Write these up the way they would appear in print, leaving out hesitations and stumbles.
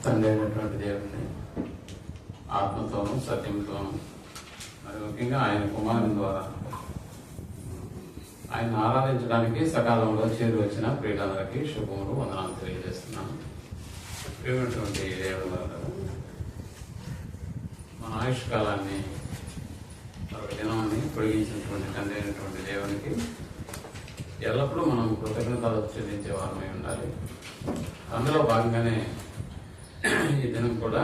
తండ్రి అయినటువంటి దేవుడిని ఆత్మతోనూ సత్యంతోనూ మరి ముఖ్యంగా ఆయన కుమారుని ద్వారా ఆయన ఆరాధించడానికి సకాలంలో చేరి వచ్చిన ప్రియులందరికీ శుభములు వందనాలు తెలియజేస్తున్నాను. ప్రియమైనటువంటి దేవుడు మన ఆయుష్కాలాన్ని ఒక దినాన్ని పొడిగించినటువంటి తండ్రి అయినటువంటి దేవునికి ఎల్లప్పుడూ మనం కృతజ్ఞతలు చెల్లించే వారమై ఉండాలి. అందులో భాగంగానే ఈ దినం కూడా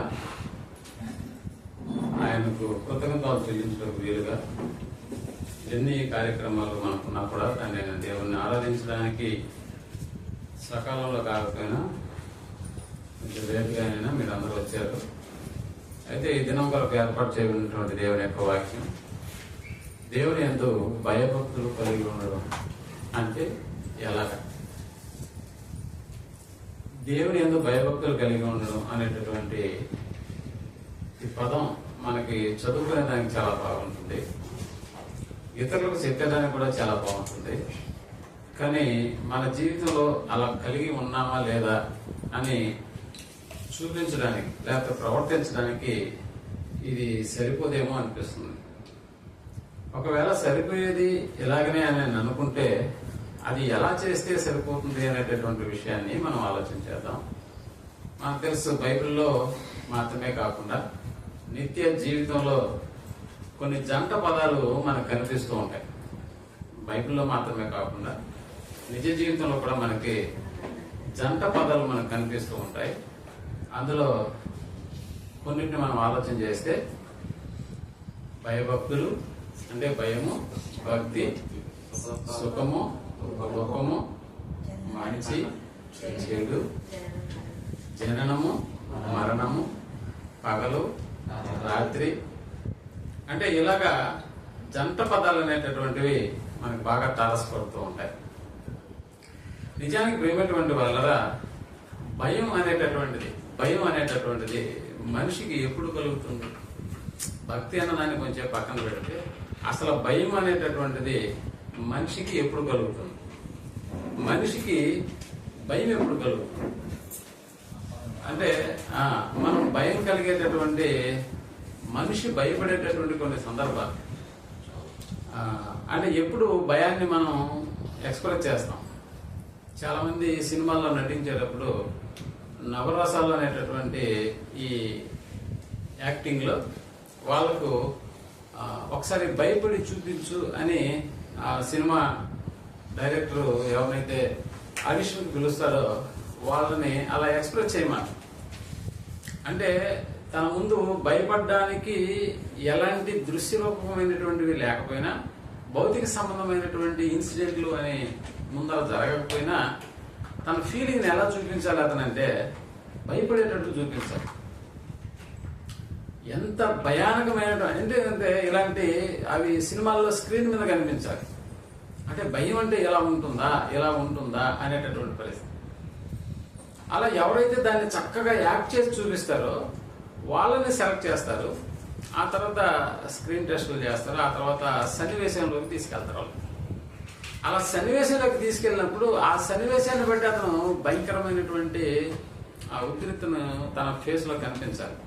ఆయనకు కృతజ్ఞతలు చెల్లించడానికి వీలుగా ఎన్ని కార్యక్రమాలు మనకున్నా కూడా తండ్రి అయిన దేవుణ్ణి ఆరాధించడానికి సకాలంలో కాకపోయినా కొంచెం లేట్గా అయినా మీరు అందరూ వచ్చారు. అయితే ఈ దినం కొరకు ఏర్పాటు చేయబడినటువంటి దేవుని యొక్క వాక్యం, దేవుని యందు భయభక్తులు కలిగి ఉండడం అంటే ఎలాగ? దేవుని యందు భయభక్తులు కలిగి ఉండడం అనేటటువంటి ఈ పదం మనకి చదువుకునే దానికి చాలా బాగుంటుంది, ఇతరులకు చెప్పేదానికి కూడా చాలా బాగుంటుంది. కానీ మన జీవితంలో అలా కలిగి ఉన్నామా లేదా అని చూపించడానికి లేకపోతే ప్రవర్తించడానికి ఇది సరిపోదేమో అనిపిస్తుంది. ఒకవేళ సరిపోయేది ఇలాగనే అని అనుకుంటే అది ఎలా చేస్తే సరిపోతుంది అనేటటువంటి విషయాన్ని మనం ఆలోచించేద్దాం. మనకు తెలుసు, బైబిల్లో మాత్రమే కాకుండా నిత్య జీవితంలో కొన్ని జంట పదాలు మనకు కనిపిస్తూ ఉంటాయి. బైబిల్లో మాత్రమే కాకుండా నిజ జీవితంలో కూడా మనకి జంట పదాలు మనకు కనిపిస్తూ ఉంటాయి. అందులో కొన్నింటిని మనం ఆలోచన చేస్తే భయభక్తులు అంటే భయము, భక్తి, సుఖము, దుఃఖము, మంచి చెడు, జననము, మరణము, పగలు, రాత్రి, అంటే ఇలాగా జంట పదాలు అనేటటువంటివి మనకు బాగా తారసపడుతూ ఉంటాయి. నిజానికి ప్రేమటువంటి వాళ్ళరా భయం అనేటటువంటిది మనిషికి ఎప్పుడు కలుగుతుంది? భక్తి అన్నదాన్ని కొంచెం పక్కన పెడితే అసలు భయం అనేటటువంటిది మనిషికి ఎప్పుడు కలుగుతుంది? మనిషికి భయం ఎప్పుడు కలుగుతుంది అంటే మనం భయం కలిగేటటువంటి మనిషి భయపడేటటువంటి కొన్ని సందర్భాలు అంటే ఎప్పుడు భయాన్ని మనం ఎక్స్ప్రెస్ చేస్తాం. చాలా మంది సినిమాల్లో నటించేటప్పుడు నవరసాలు అనేటటువంటి ఈ యాక్టింగ్ లో వాళ్ళకు ఒకసారి భయపడి చూపించు అని ఆ సినిమా డైరెక్టర్ ఎవరైతే ఆడిషన్ పిలుస్తారో వాళ్ళని అలా ఎక్స్ప్రెస్ చేయమని, అంటే తన ముందు భయపడడానికి ఎలాంటి దృశ్యరూపమైనటువంటివి లేకపోయినా, భౌతిక సంబంధమైనటువంటి ఇన్సిడెంట్లు అని ముందర జరగకపోయినా తన ఫీలింగ్ని ఎలా చూపించాలి అతనంటే భయపడేటట్టు చూపించాలి. ఎంత భయానకమైనటువంటి ఎందుకంటే ఇలాంటి అవి సినిమాల్లో స్క్రీన్ మీద కనిపించాలి. అంటే భయం అంటే ఎలా ఉంటుందా అనేటటువంటి పరిస్థితి. అలా ఎవరైతే దాన్ని చక్కగా యాక్ట్ చేసి చూపిస్తారో వాళ్ళని సెలెక్ట్ చేస్తారు. ఆ తర్వాత స్క్రీన్ టెస్టులు చేస్తారు. ఆ తర్వాత సన్నివేశంలోకి తీసుకెళ్తారు వాళ్ళు. అలా సన్నివేశంలోకి తీసుకెళ్ళినప్పుడు ఆ సన్నివేశాన్ని బట్టి అతను భయంకరమైనటువంటి ఆ ఉద్రిక్తను తన ఫేస్ లో కనిపించాలి.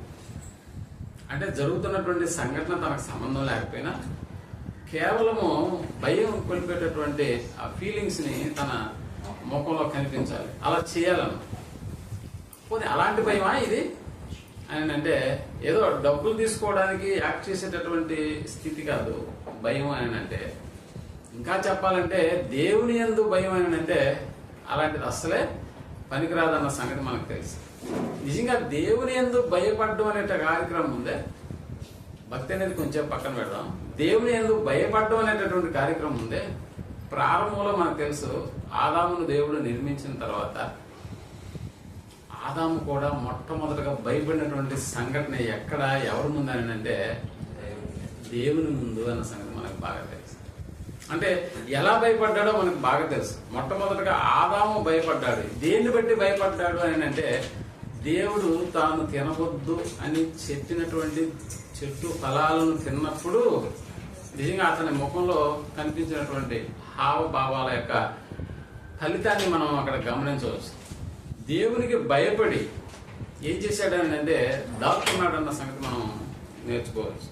అంటే జరుగుతున్నటువంటి సంఘటన తనకు సంబంధం లేకపోయినా కేవలము భయం కొలిపేటటువంటి ఆ ఫీలింగ్స్ ని తన ముఖంలో కనిపించాలి. అలా చేయాలను పోనీ అలాంటి భయమా ఇది అని అంటే ఏదో డబ్బులు తీసుకోవడానికి యాక్ట్ చేసేటటువంటి స్థితి కాదు భయం అని అంటే. ఇంకా చెప్పాలంటే దేవుని యందు భయం అని అంటే అలాంటిది అస్సలే పనికిరాదన్న సంగతి మనకు తెలుసు. నిజంగా దేవుని యందు భయపడడం అనే కార్యక్రమం ఉందే, భక్తి అనేది కొంచెం పక్కన పెడదాం. దేవుని యందు భయపడడం అనేటటువంటి కార్యక్రమం ఉందే, ప్రారంభంలో మనకు తెలుసు ఆదామును దేవుడు నిర్మించిన తర్వాత ఆదాము కూడా మొట్టమొదటిగా భయపడినటువంటి సంఘటన ఎక్కడ ఎవరి ముందు అని అంటే దేవుని ముందు అన్న సంగతి మనకు బాగా తెలుసు. అంటే ఎలా భయపడ్డాడో మనకు బాగా తెలుసు. మొట్టమొదటిగా ఆదాము భయపడ్డాడు. దేన్ని బట్టి భయపడ్డాడు అని అంటే దేవుడు తాను తినవద్దు అని చెప్పినటువంటి చెట్టు ఫలాలను తిన్నప్పుడు నిజంగా అతని ముఖంలో కనిపించినటువంటి హావభావాల యొక్క ఫలితాన్ని మనం అక్కడ గమనించవచ్చు. దేవునికి భయపడి ఏం చేశాడని అంటే దాక్కున్నాడన్న సంగతి మనం నేర్చుకోవచ్చు.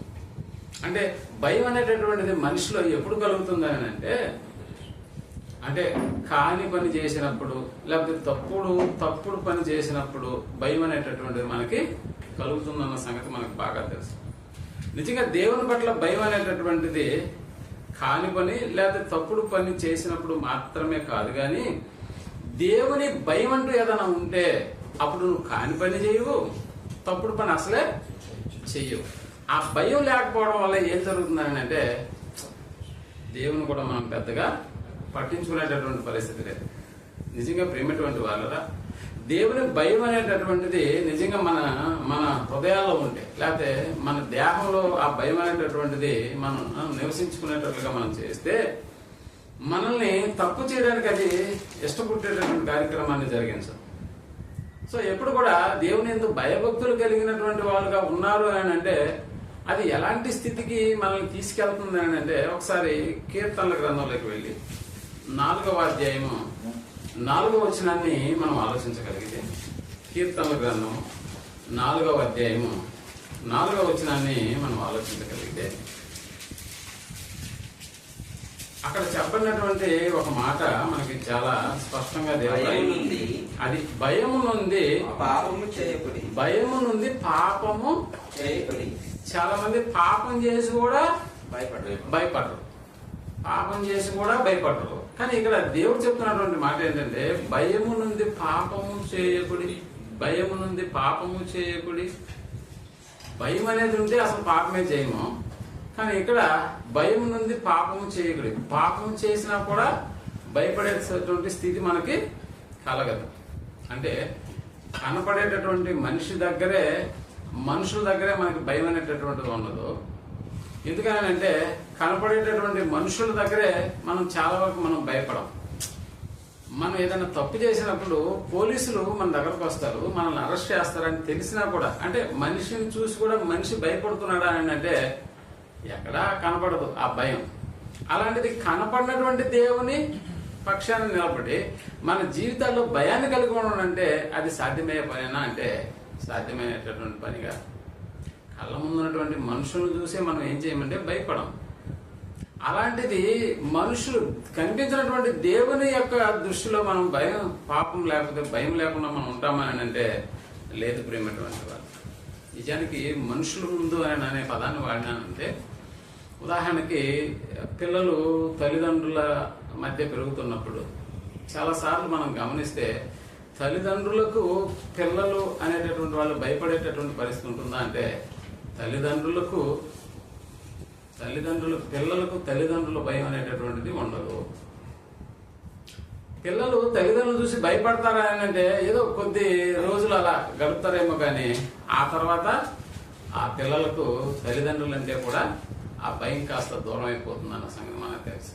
అంటే భయం అనేటటువంటిది మనిషిలో ఎప్పుడు కలుగుతుందని అంటే కాని పని చేసినప్పుడు, లేకపోతే తప్పుడు పని చేసినప్పుడు భయం అనేటటువంటిది మనకి కలుగుతుందన్న సంగతి మనకు బాగా తెలుసు. నిజంగా దేవుని పట్ల భయం అనేటటువంటిది కాని పని లేకపోతే తప్పుడు పని చేసినప్పుడు మాత్రమే కాదు, కానీ దేవుని భయం అంటూ ఏదైనా ఉంటే అప్పుడు నువ్వు కాని పని చేయవు, తప్పుడు పని అసలే చెయ్యవు. ఆ భయం లేకపోవడం వల్ల ఏం జరుగుతుందని అంటే దేవుని కూడా మనం పెద్దగా పట్టించుకునేటటువంటి పరిస్థితి లేదు. నిజంగా ప్రేమటువంటి వాళ్ళరా, దేవుని భయం అనేటటువంటిది నిజంగా మన మన హృదయాల్లో ఉంటే, లేకపోతే మన దేహంలో ఆ భయం అనేటటువంటిది మనం నివసించుకునేటట్లుగా మనం చేస్తే మనల్ని తప్పు చేయడానికి అది ఇష్టపుట్టేటటువంటి కార్యక్రమాన్ని జరిగించదు. సో ఎప్పుడు కూడా దేవుని యందు భయభక్తులు కలిగినటువంటి వాళ్ళుగా ఉన్నారు అని అంటే అది ఎలాంటి స్థితికి మనల్ని తీసుకెళ్తుంది అని అంటే, ఒకసారి కీర్తనల గ్రంథంలోకి వెళ్ళి 4వ అధ్యాయము 4వ వచనాన్ని మనం ఆలోచించగలిగితే, కీర్తనల గ్రంథం 4వ అధ్యాయము 4వ వచనాన్ని మనం ఆలోచించగలిగితే అక్కడ చెప్పినటువంటి ఒక మాట మనకి చాలా స్పష్టంగా అది భయము నుండి పాపము చేయకుడి, భయము నుండి పాపము చేయకుడి. చాలా మంది పాపం చేసి కూడా భయపడరు. పాపం చేసి కూడా భయపడరు. కానీ ఇక్కడ దేవుడు చెప్తున్నటువంటి మాట ఏంటంటే భయము నుండి పాపము చేయకుడి, భయము నుండి పాపము చేయకుడి. భయం అనేది ఉంటే అసలు పాపమే చేయము, కానీ ఇక్కడ భయం నుండి పాపము చేయకుడి. పాపం చేసినా కూడా భయపడేటటువంటి స్థితి మనకి కలగదు. అంటే కనపడేటటువంటి మనుషుల దగ్గరే మనకి భయం అనేటటువంటిది ఉండదు. ఎందుకనంటే కనపడేటటువంటి మనుషుల దగ్గరే మనం చాలా వరకు మనం భయపడం. మనం ఏదైనా తప్పు చేసినప్పుడు పోలీసులు మన దగ్గరకు వస్తారు, మనల్ని అరెస్ట్ చేస్తారని తెలిసినా కూడా, అంటే మనిషిని చూసి కూడా మనిషి భయపడుతున్నాడా అని అంటే ఎక్కడా కనపడదు ఆ భయం. అలాంటిది కనపడినటువంటి దేవుని పక్షాన నిలబడి మన జీవితాల్లో భయాన్ని కలిగి ఉండడం అంటే అది సాధ్యమయ్యే పనేనా అంటే సాధ్యమైనటువంటి పనిగా. కళ్ళ ముందున్నటువంటి మనుషులను చూసే మనం ఏం చేయమంటే భయపడం. అలాంటిది మనుషులు కనిపించినటువంటి దేవుని యొక్క దృష్టిలో మనం పాపం లేకపోతే భయం లేకుండా మనం ఉంటామని అంటే లేదు ప్రేమటువంటి వాళ్ళు. నిజానికి మనుషుల ముందు అని అనే పదాన్ని వాడినానంటే, ఉదాహరణకి పిల్లలు తల్లిదండ్రుల మధ్య పెరుగుతున్నప్పుడు చాలాసార్లు మనం గమనిస్తే తల్లిదండ్రులకు పిల్లలు అనేటటువంటి వాళ్ళు భయపడేటటువంటి పరిస్థితి ఉంటుందా అంటే పిల్లలకు తల్లిదండ్రుల భయం అనేటటువంటిది ఉండదు. పిల్లలు తల్లిదండ్రులు చూసి భయపడతారా అని అంటే ఏదో కొద్ది రోజులు అలా గడుపుతారేమో, కానీ ఆ తర్వాత ఆ పిల్లలకు తల్లిదండ్రులు అంటే కూడా ఆ భయం కాస్త దూరం అయిపోతుంది అన్న సంగతి మనకు తెలుసు.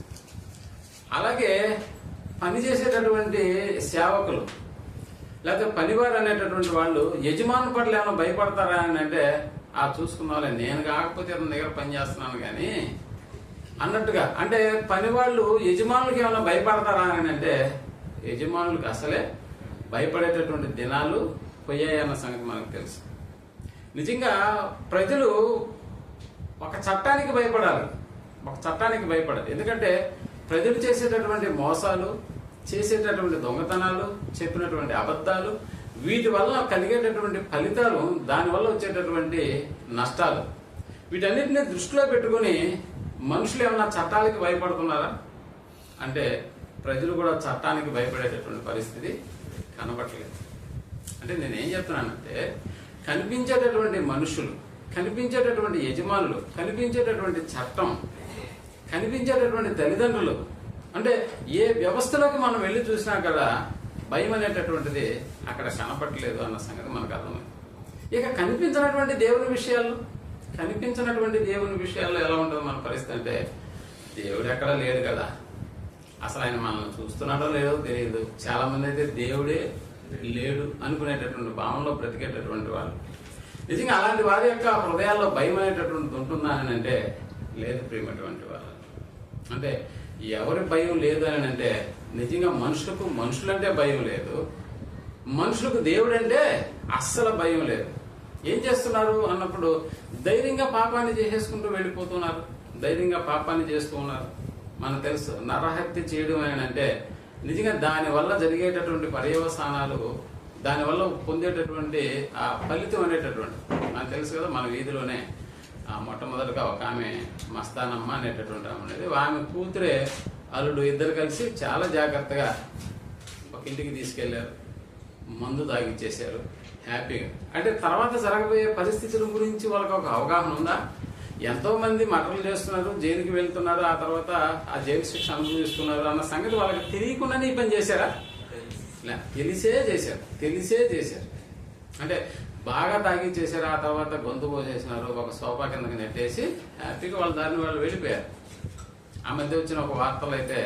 అలాగే పనిచేసేటటువంటి సేవకులు లేకపోతే పనివారు అనేటటువంటి వాళ్ళు యజమాని పట్ల ఏమైనా భయపడతారా అని అంటే ఆ చూసుకున్న వాళ్ళే, నేను కాకపోతే అతని దగ్గర పని చేస్తున్నాను కానీ అన్నట్టుగా. అంటే పని వాళ్ళు యజమానులకి ఏమైనా భయపడతారా అని అంటే యజమానులకు అసలే భయపడేటటువంటి దినాలు పోయాయన్న సంగతి మనకు తెలుసు. నిజంగా ప్రజలు ఒక చట్టానికి భయపడాలి, ఎందుకంటే ప్రజలు చేసేటటువంటి మోసాలు, చేసేటటువంటి దొంగతనాలు, చెప్పినటువంటి అబద్ధాలు, వీటి వల్ల కలిగేటటువంటి ఫలితాలు, దానివల్ల వచ్చేటటువంటి నష్టాలు, వీటన్నిటిని దృష్టిలో పెట్టుకుని మనుషులు ఏమన్నా చట్టాలకి భయపడుతున్నారా అంటే ప్రజలు కూడా చట్టానికి భయపడేటటువంటి పరిస్థితి కనబడలేదు. అంటే నేనేం చెప్తున్నానంటే కనిపించేటటువంటి మనుషులు, కనిపించేటటువంటి యజమానులు, కనిపించేటటువంటి చట్టం, కనిపించేటటువంటి తల్లిదండ్రులు, అంటే ఏ వ్యవస్థలోకి మనం వెళ్ళి చూసినా కదా భయం అనేటటువంటిది అక్కడ కనపడలేదు అన్న సంగతి మనకు అర్థమైంది. ఇక కనిపించినటువంటి దేవుని విషయాల్లో ఎలా ఉంటుందో మన పరిస్థితి అంటే దేవుడు ఎక్కడా లేడు కదా, అసలు ఆయన మనల్ని చూస్తున్నాడో లేదో తెలియదు. చాలా మంది అయితే దేవుడే లేడు అనుకునేటటువంటి భావంలో బ్రతికేటటువంటి వాళ్ళు. నిజంగా అలాంటి వారి యొక్క హృదయాల్లో భయం అనేటటువంటిది ఉంటుందా అని అంటే లేదు ప్రియమైనటువంటి వాళ్ళు. అంటే ఎవరి భయం లేదు అని అంటే నిజంగా మనుషులంటే భయం లేదు, మనుషులకు దేవుడు అంటే అస్సలు భయం లేదు. ఏం చేస్తున్నారు అన్నప్పుడు ధైర్యంగా పాపాన్ని చేసేసుకుంటూ వెళ్ళిపోతున్నారు, ధైర్యంగా పాపాన్ని చేస్తూ ఉన్నారు. మనకు తెలుసు నరహత్య చేయడం అంటే నిజంగా దానివల్ల జరిగేటటువంటి పర్యవసానాలు, దానివల్ల పొందేటటువంటి ఆ ఫలితం అనేటటువంటి మనకు తెలుసు కదా. మన వీధిలోనే మొట్టమొదటిగా ఒక ఆమె మస్తానమ్మ అనేటటువంటి ఆమె ఉండేది. ఆమె కూతురే అల్లుడు ఇద్దరు కలిసి చాలా జాగ్రత్తగా ఒక ఇంటికి తీసుకెళ్లారు, మందు తాగిచ్చేశారు హ్యాపీగా. అంటే తర్వాత జరగబోయే పరిస్థితుల గురించి వాళ్ళకి ఒక అవగాహన ఉందా? ఎంతో మంది మర్డర్లు చేస్తున్నారు, జైలుకి వెళ్తున్నారు, ఆ తర్వాత ఆ జైలు శిక్ష అనుభవిస్తున్నారు అన్న సంగతి వాళ్ళకి తెలియకుండానే ఈ పని చేశారా? తెలిసే చేశారు. అంటే బాగా తాగి చేశారు, ఆ తర్వాత గొంతు పోసేసినారు, ఒక సోఫా కిందకి నెట్టేసి హ్యాపీగా వాళ్ళ దారిని వాళ్ళు వెళ్ళిపోయారు. ఆ మధ్య వచ్చిన ఒక వార్తలు అయితే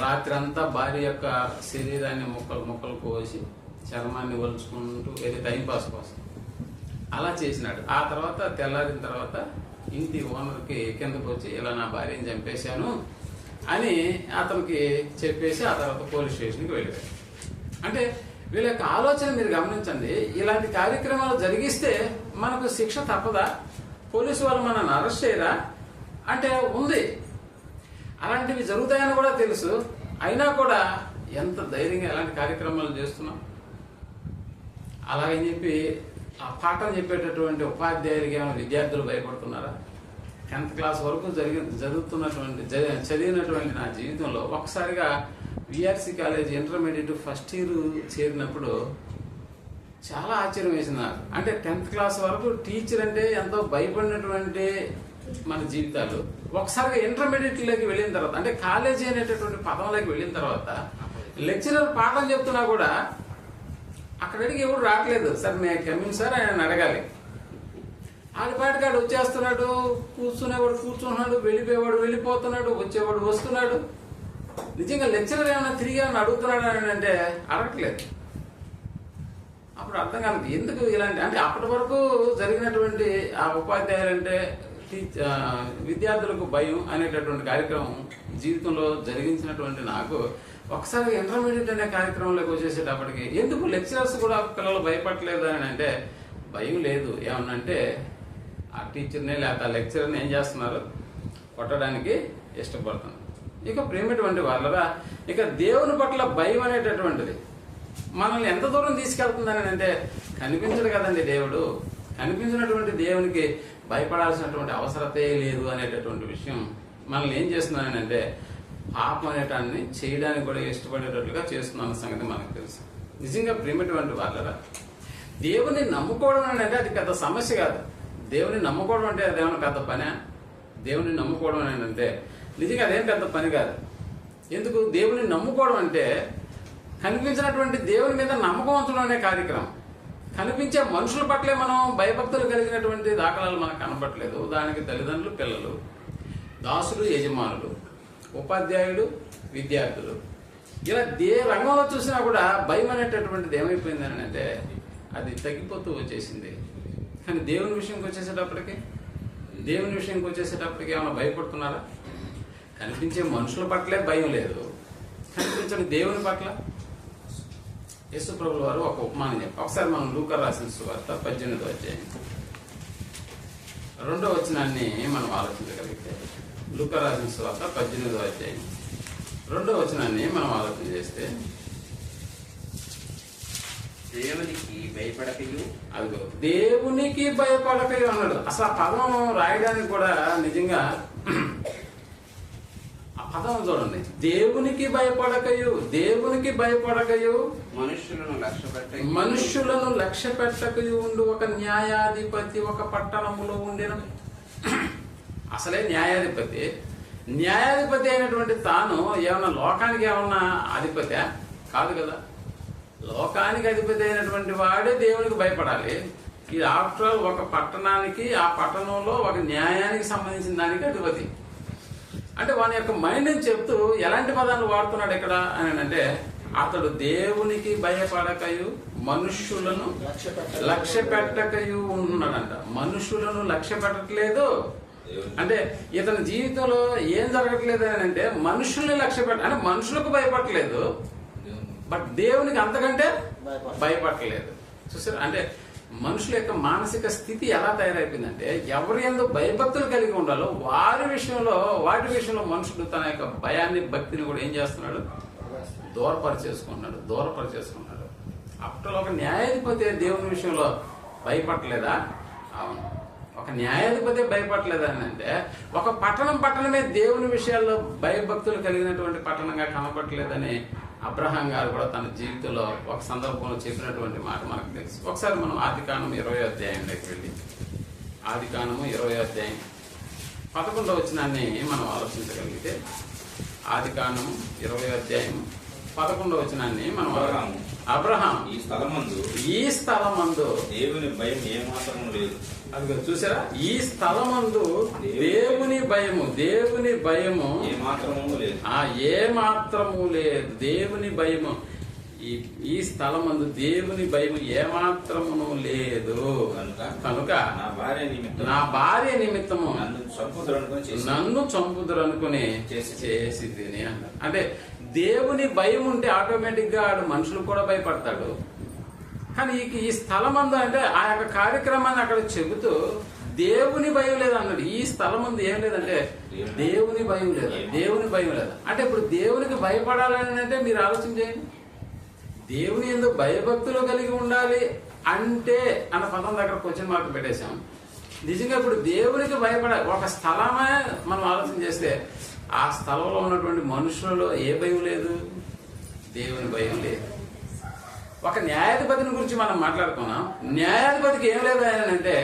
రాత్రి అంతా భార్య యొక్క శరీరాన్ని ముక్కలు కోసి చర్మాన్ని వలుచుకుంటూ ఏది టైంపాస్ కోసం అలా చేసినాడు. ఆ తర్వాత తెల్లారిన తర్వాత ఇంటి ఓనర్కి కిందకు వచ్చి ఇలా నా భార్యని చంపేశాను అని అతనికి చెప్పేసి ఆ తర్వాత పోలీస్ స్టేషన్కి వెళ్ళారు. అంటే వీళ్ళ యొక్క ఆలోచన మీరు గమనించండి. ఇలాంటి కార్యక్రమాలు జరిగిస్తే మనకు శిక్ష తప్పదా? పోలీసు వాళ్ళు మనల్ని అరెస్ట్ చేయరా అంటే ఉంది. అలాంటివి జరుగుతాయని కూడా తెలుసు, అయినా కూడా ఎంత ధైర్యంగా ఎలాంటి కార్యక్రమాలు చేస్తున్నాం. అలాగని చెప్పి ఆ పాఠం చెప్పేటటువంటి ఉపాధ్యాయులకి ఏమైనా విద్యార్థులు భయపడుతున్నారా? 10th క్లాస్ వరకు చదివినటువంటి నా జీవితంలో ఒకసారిగా VRC college intermediate first year చేరినప్పుడు చాలా ఆశ్చర్యం వేసింది నాకు. అంటే 10th క్లాస్ వరకు టీచర్ అంటే ఎంతో భయపడినటువంటి మన జీవితాలు ఒకసారిగా ఇంటర్మీడియట్లోకి వెళ్ళిన తర్వాత, అంటే కాలేజీ అనేటటువంటి పదంలోకి వెళ్ళిన తర్వాత లెక్చరర్ పాఠం చెప్తున్నా కూడా అక్కడికి ఎవరు రావట్లేదు. సార్ మే కమింగ్ సార్ ఆయన అడగాలి. ఆడిపాటికాడు వచ్చేస్తున్నాడు, కూర్చునేవాడు కూర్చున్నాడు, వెళ్ళిపోయేవాడు వెళ్ళిపోతున్నాడు, వచ్చేవాడు వస్తున్నాడు. నిజంగా లెక్చరర్ ఏమైనా తిరిగి ఏమైనా అడుగుతున్నాడు అని అంటే అడగట్లేదు. అప్పుడు అర్థం కాదు ఎందుకు ఇలాంటి, అంటే అప్పటి వరకు జరిగినటువంటి ఆ ఉపాధ్యాయులు అంటే విద్యార్థులకు భయం అనేటటువంటి కార్యక్రమం జీవితంలో జరిగించినటువంటి నాకు ఒకసారి ఇంటర్మీడియట్ అనే కార్యక్రమంలోకి వచ్చేసేటప్పటికి ఎందుకు లెక్చరర్స్ కూడా పిల్లలు భయపడలేదు అని అంటే భయం లేదు. ఏమన్నంటే ఆ టీచర్ని లేకపోతే ఆ లెక్చరర్ని ఏం చేస్తున్నారు, కొట్టడానికి ఇష్టపడుతున్నారు. ఇక ప్రేమటువంటి వాళ్ళరా, ఇక దేవుని పట్ల భయం అనేటటువంటిది మనల్ని ఎంత దూరం తీసుకెళ్తుందని అంటే కనిపించడు కదండి దేవుడు. కనిపించినటువంటి దేవునికి భయపడాల్సినటువంటి అవసరతే లేదు అనేటటువంటి విషయం మనల్ని ఏం చేస్తున్నానని అంటే పాపం అనేటాన్ని చేయడానికి కూడా ఇష్టపడేటట్లుగా చేస్తున్న సంగతి మనకు తెలుసు. నిజంగా ప్రేమటువంటి వాళ్ళరా, దేవుని నమ్ముకోవడం అంటే అది పెద్ద సమస్య కాదు. దేవుని నమ్ముకోవడం అంటే అదేమన్నా పెద్ద పనే? దేవుని నమ్ముకోవడం అంటే నిజంగా అదేం పెద్ద పని కాదు. ఎందుకు? దేవుని నమ్ముకోవడం అంటే కనిపించినటువంటి దేవుని మీద నమ్మకం ఉంచడం అనే కార్యక్రమం. కనిపించే మనుషుల పట్లే మనం భయభక్తులు కలిగినటువంటి దాఖలాలు మనకు కనపట్లేదు. దానికి తల్లిదండ్రులు, పిల్లలు, దాసులు, యజమానులు, ఉపాధ్యాయుడు, విద్యార్థులు, ఇలా రంగంలో చూసినా కూడా భయం అనేటటువంటిది ఏమైపోయిందని అంటే అది తగ్గిపోతూ వచ్చేసింది. కానీ దేవుని విషయంకి వచ్చేసేటప్పటికి ఏమైనా భయపడుతున్నారా? కనిపించే మనుషుల పట్లే భయం లేదు, కనిపించని దేవుని పట్ల. యేసు ప్రభువు వారు ఒక ఉపమానం చెప్పారు. ఒకసారి మనం లూకా రాసిన సువార్త 18వ అధ్యాయం 2వ వచనాన్ని మనం ఆలోచించగలిగితే, లూకా రాసిన సువార్త 18వ అధ్యాయం 2వ వచనాన్ని మనం ఆలోచన చేస్తే, దేవునికి భయపడకయు, అదిగో దేవునికి భయపడకయు అన్నాడు. అసలు ఆ పదం రాయడానికి కూడా నిజంగా ఆ పదం చూడండి, దేవునికి భయపడకయు, దేవునికి భయపడకయు, మనుష్యులను లక్ష్య పెట్టకయు ఉండు ఒక న్యాయాధిపతి ఒక పట్టణములో ఉండిన. అసలే న్యాయాధిపతి అయినటువంటి తాను ఏమన్నా లోకానికి ఏమన్నా అధిపతి కాదు కదా. లోకానికి అధిపతి అయినటువంటి వాడే దేవునికి భయపడాలి. ఇది ఆఫ్టర్ ఆల్ ఒక పట్టణానికి, ఆ పట్టణంలో ఒక న్యాయానికి సంబంధించిన దానికి అధిపతి. అంటే వాని యొక్క మైండ్ని చెప్తూ ఎలాంటి పదాలు వాడుతున్నాడు ఇక్కడ అని అంటే, అతడు దేవునికి భయపడకయు మనుష్యులను లక్ష్య పెట్టకయు ఉన్నాడంట. మనుష్యులను లక్ష్య పెట్టట్లేదు అంటే ఇతని జీవితంలో ఏం జరగట్లేదు అని అంటే మనుషుల్ని లక్ష్య అంటే మనుషులకు భయపడట్లేదు, బట్ దేవునికి అంతకంటే భయపడలేదు. చూసారు, అంటే మనుషుల యొక్క మానసిక స్థితి ఎలా తయారైపోయిందంటే ఎవరి యందు భయభక్తులు కలిగి ఉండాలో వాటి విషయంలో మనుషుడు తన యొక్క భయాన్ని భక్తిని కూడా ఏం చేస్తున్నాడు, దూరపరిచేసుకుంటున్నాడు. అప్పుడు ఒక న్యాయాధిపతి దేవుని విషయంలో భయపడలేదా? అవును. ఒక న్యాయాధిపతి భయపడలేదా అని అంటే ఒక పట్టణమే దేవుని విషయాల్లో భయభక్తులు కలిగినటువంటి పట్టణంగా కనపడలేదని అబ్రహాం గారు కూడా తన జీవితంలో ఒక సందర్భంలో చెప్పినటువంటి మాట మనకు తెలుసు. ఒకసారి మనం ఆదికాండం 20వ అధ్యాయంలోకి వెళ్ళి ఆదికాండము 20వ అధ్యాయం 11వ వచనాన్ని మనం ఆలోచించగలిగితే ఆదికాండము 20వ అధ్యాయం 11వ వచనాన్ని మనం అబ్రహాం ఈ స్థలమందు దేవుని భయం ఏమాత్రము లేదు. అది చూసారా, ఈ స్థలమందు దేవుని భయము ఏమాత్రము లేదు. ఏమాత్రము లేదు. దేవుని భయము ఈ స్థలమందు దేవుని భయము ఏమాత్రమును లేదు. కనుక నా భార్య నిమిత్తము నన్ను చంపుదురనుకుని చేసింది అన్నారు. అంటే దేవుని భయం ఉంటే ఆటోమేటిక్ గా ఆడు మనుషులు కూడా భయపడతాడు. కానీ ఈ స్థలమందు అంటే ఆ యొక్క కార్యక్రమాన్ని అక్కడ చెబుతూ దేవుని భయం లేదు అన్నాడు. ఈ స్థలమందు ఏం లేదంటే దేవుని భయం లేదు. అంటే ఇప్పుడు దేవునికి భయపడాలని అంటే మీరు ఆలోచన చేయండి. దేవుని యందు భయభక్తులు కలిగి ఉండాలి అంటే అన్న పదం దగ్గర క్వశ్చన్ మార్క్ పెట్టేశాం. నిజంగా ఇప్పుడు దేవునికి ఒక స్థలమే మనం ఆలోచన చేస్తే ఆ స్థలంలో ఉన్నటువంటి మనుషులలో ఏ భయం లేదు, దేవుని భయం లేదు. ఒక న్యాయాధిపతిని గురించి మనం మాట్లాడుకున్నాం. న్యాయాధిపతికి ఏం లేదు ఆయన అంటే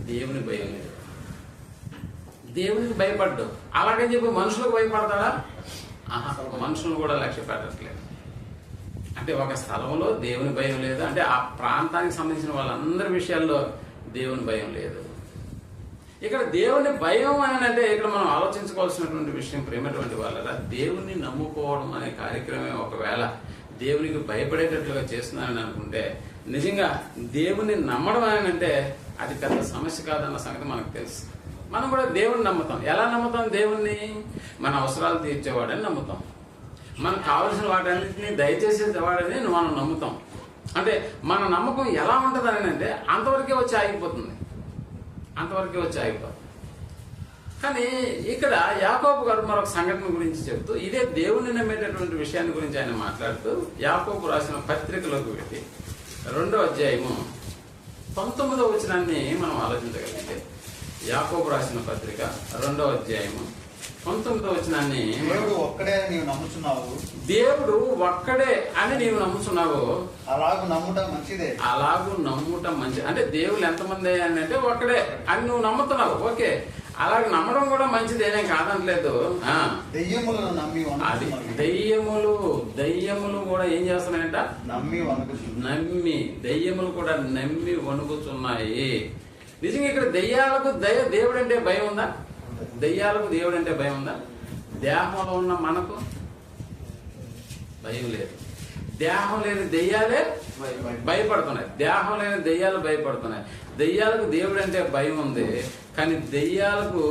దేవుని భయం లేదు. దేవునికి భయపడ్డు. అలాగని చెప్పి మనుషులకు భయపడతాడా? మనుషులను కూడా లక్ష్య పెట్టట్లేదు. అంటే ఒక స్థలంలో దేవుని భయం లేదు అంటే ఆ ప్రాంతానికి సంబంధించిన వాళ్ళందరి విషయాల్లో దేవుని భయం లేదు. ఇక్కడ దేవుని భయం అని అంటే ఇక్కడ మనం ఆలోచించుకోవాల్సినటువంటి విషయం ప్రేమటువంటి వాళ్ళ దేవుణ్ణి నమ్ముకోవడం అనే కార్యక్రమం ఒకవేళ దేవునికి భయపడేటట్లుగా చేస్తున్నానని అనుకుంటే నిజంగా దేవుణ్ణి నమ్మడం అని అంటే అది పెద్ద సమస్య కాదన్న సంగతి మనకు తెలుసు. మనం కూడా దేవుణ్ణి నమ్ముతాం. ఎలా నమ్ముతాం? దేవుణ్ణి మన అవసరాలు తీర్చేవాడని నమ్ముతాం. మనకు కావలసిన వాటన్నిటిని దయచేసే వాడని మనం నమ్ముతాం. అంటే మన నమ్మకం ఎలా ఉంటుంది అని అంటే అంతవరకే వచ్చి ఆగిపోతుంది. కానీ ఇక్కడ యాకోబు గారు మరొక సంఘటన గురించి చెబుతూ ఇదే దేవుణ్ణి నమ్మేటటువంటి విషయాన్ని గురించి ఆయన మాట్లాడుతూ యాకోబు రాసిన పత్రికలోకి వెళ్ళి 2వ అధ్యాయము 19వ వచనాన్ని మనం ఆలోచించగలిగితే యాకోబు రాసిన పత్రిక 2వ అధ్యాయము 19వ వచనాన్ని దేవుడు ఒక్కడే అని నీవు నమ్ముచున్నావు. దేవుడు ఒక్కడే అని నీవు నమ్ముచున్నావు. అలాగూ నమ్ముట మంచిది. అంటే దేవుళ్ళు ఎంతమంది అని అంటే ఒక్కడే అని నువ్వు నమ్ముతున్నావు. ఓకే, అలాగే నమ్మడం కూడా మంచిదేనే కాదనట్లేదు. దయ్యములు కూడా ఏం చేస్తున్నాయంట? దయ్యములు కూడా నమ్మి వణుకుతున్నాయి. నిజంగా ఇక్కడ దయ్యాలకు దేవుడు అంటే భయం ఉందా? దయ్యాలకు దేవుడు అంటే భయం ఉందా? దేహంలో ఉన్న మనకు భయం లేదు. దేహం లేని దెయ్యాలే భయపడుతున్నాయి. దేహం లేని దెయ్యాలు భయపడుతున్నాయి. దెయ్యాలకు దేవుడు అంటే భయం ఉంది. కానీ దెయ్యాలకు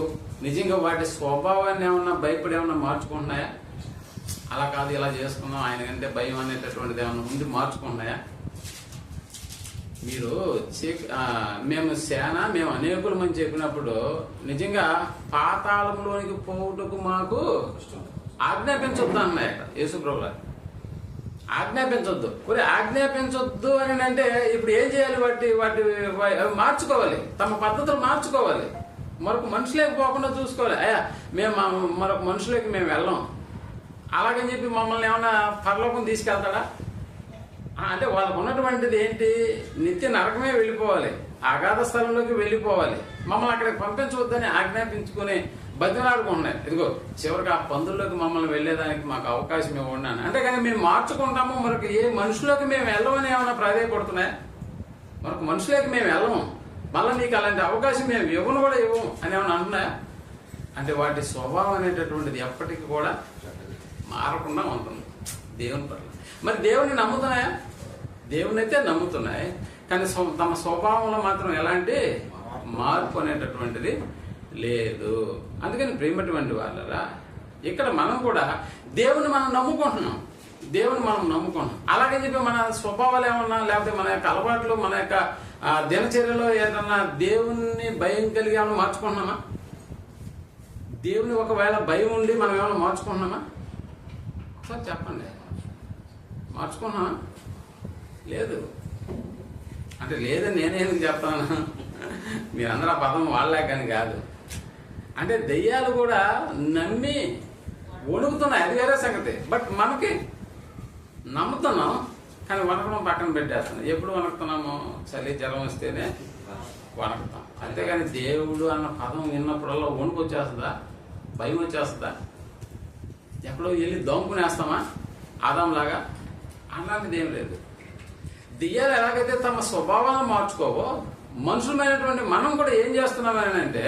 నిజంగా వాటి స్వభావాన్ని ఏమన్నా భయపడి ఏమన్నా మార్చుకుంటున్నాయా? అలా కాదు, ఇలా చేసుకుందాం, ఆయన కంటే భయం అనేటటువంటిది ఏమన్నా ముందు మార్చుకుంటున్నాయా? మీరు మేము అనేకులు అని చెప్పినప్పుడు నిజంగా పాతాళంలోనికి పోవుటకు మాకు ఆజ్ఞాపించొద్దు అన్నాయి అక్కడ యేసుప్రభువు గారు. ఆజ్ఞాపించొద్దు. ఆజ్ఞాపించొద్దు అని అంటే ఇప్పుడు ఏం చేయాలి? వాటి మార్చుకోవాలి, తమ పద్ధతులు మార్చుకోవాలి, మరొక మనుషులేకి పోకుండా చూసుకోవాలి. మేము మరొక మనుషులకి మేము వెళ్ళాం అలాగని చెప్పి మమ్మల్ని ఏమన్నా పరలోకం తీసుకెళ్తాడా? అంటే వాళ్ళకు ఉన్నటువంటిది ఏంటి? నిత్య నరకమే వెళ్ళిపోవాలి, అగాధ స్థలంలోకి వెళ్ళిపోవాలి. మమ్మల్ని అక్కడికి పంపించవద్దని ఆజ్ఞాపించుకుని బతిలాడుకుంటున్నాయి. ఇదిగో చివరికి ఆ పందుల్లోకి మమ్మల్ని వెళ్లేదానికి మాకు అవకాశం ఇవ్వండి అని. అంటే కానీ మేము మార్చుకుంటాము, మరొక ఏ మనుషులోకి మేము వెళ్ళమని ఏమైనా ప్రాధాయపడుతున్నాయా? మరొక మనుషులకి మేము వెళ్ళము, మళ్ళీ నీకు అలాంటి అవకాశం మేము ఇవ్వను కూడా ఇవ్వము అని ఏమైనా అంటున్నాయా? అంటే వాటి స్వభావం అనేటటువంటిది ఎప్పటికీ కూడా మారకుండా ఉంటుంది దేవుని పట్ల. మరి దేవుని నమ్ముతున్నాయా? దేవుని అయితే నమ్ముతున్నాయి, కానీ తమ స్వభావంలో మాత్రం ఎలాంటి మార్పు అనేటటువంటిది లేదు. అందుకని ప్రేమటువంటి వాళ్ళరా ఇక్కడ మనం కూడా దేవుని మనం నమ్ముకుంటున్నాం. దేవుని మనం నమ్ముకున్నాం. అలాగే చెప్పి మన స్వభావాలు ఏమన్నా, లేకపోతే మన యొక్క అలవాట్లు, మన యొక్క దినచర్యలో ఏదన్నా దేవుణ్ణి భయం కలిగి ఏమన్నా మార్చుకుంటున్నామా? దేవుని ఒకవేళ భయం ఉండి మనం ఏమైనా మార్చుకుంటున్నామా? సార్ చెప్పండి, మార్చుకుంటున్నామా? లేదు. అంటే లేదని నేనేందుకు చెప్తాను, మీరందరూ ఆ పదం వాడలేకని కాదు. అంటే దెయ్యాలు కూడా నమ్మి వణుకుతున్నాయి, అది వేరే సంగతి. బట్ మనకి నమ్ముతున్నాం, కానీ వణకడం పక్కన పెట్టేస్తున్నాం. ఎప్పుడు వణుకుతున్నాము? చలి జ్వరం వస్తేనే వణకుతాం. అంతేగాని దేవుడు అన్న పదం విన్నప్పుడల్లా వణుకు వచ్చేస్తుందా, భయం వచ్చేస్తుందా? ఎప్పుడో వెళ్ళి దోముకునేస్తామా ఆదాంలాగా? అలాంటిది ఏం లేదు. దెయ్యాలు ఎలాగైతే తమ స్వభావాలను మార్చుకోవో, మనుషులమైనటువంటి మనం కూడా ఏం చేస్తున్నామని అంటే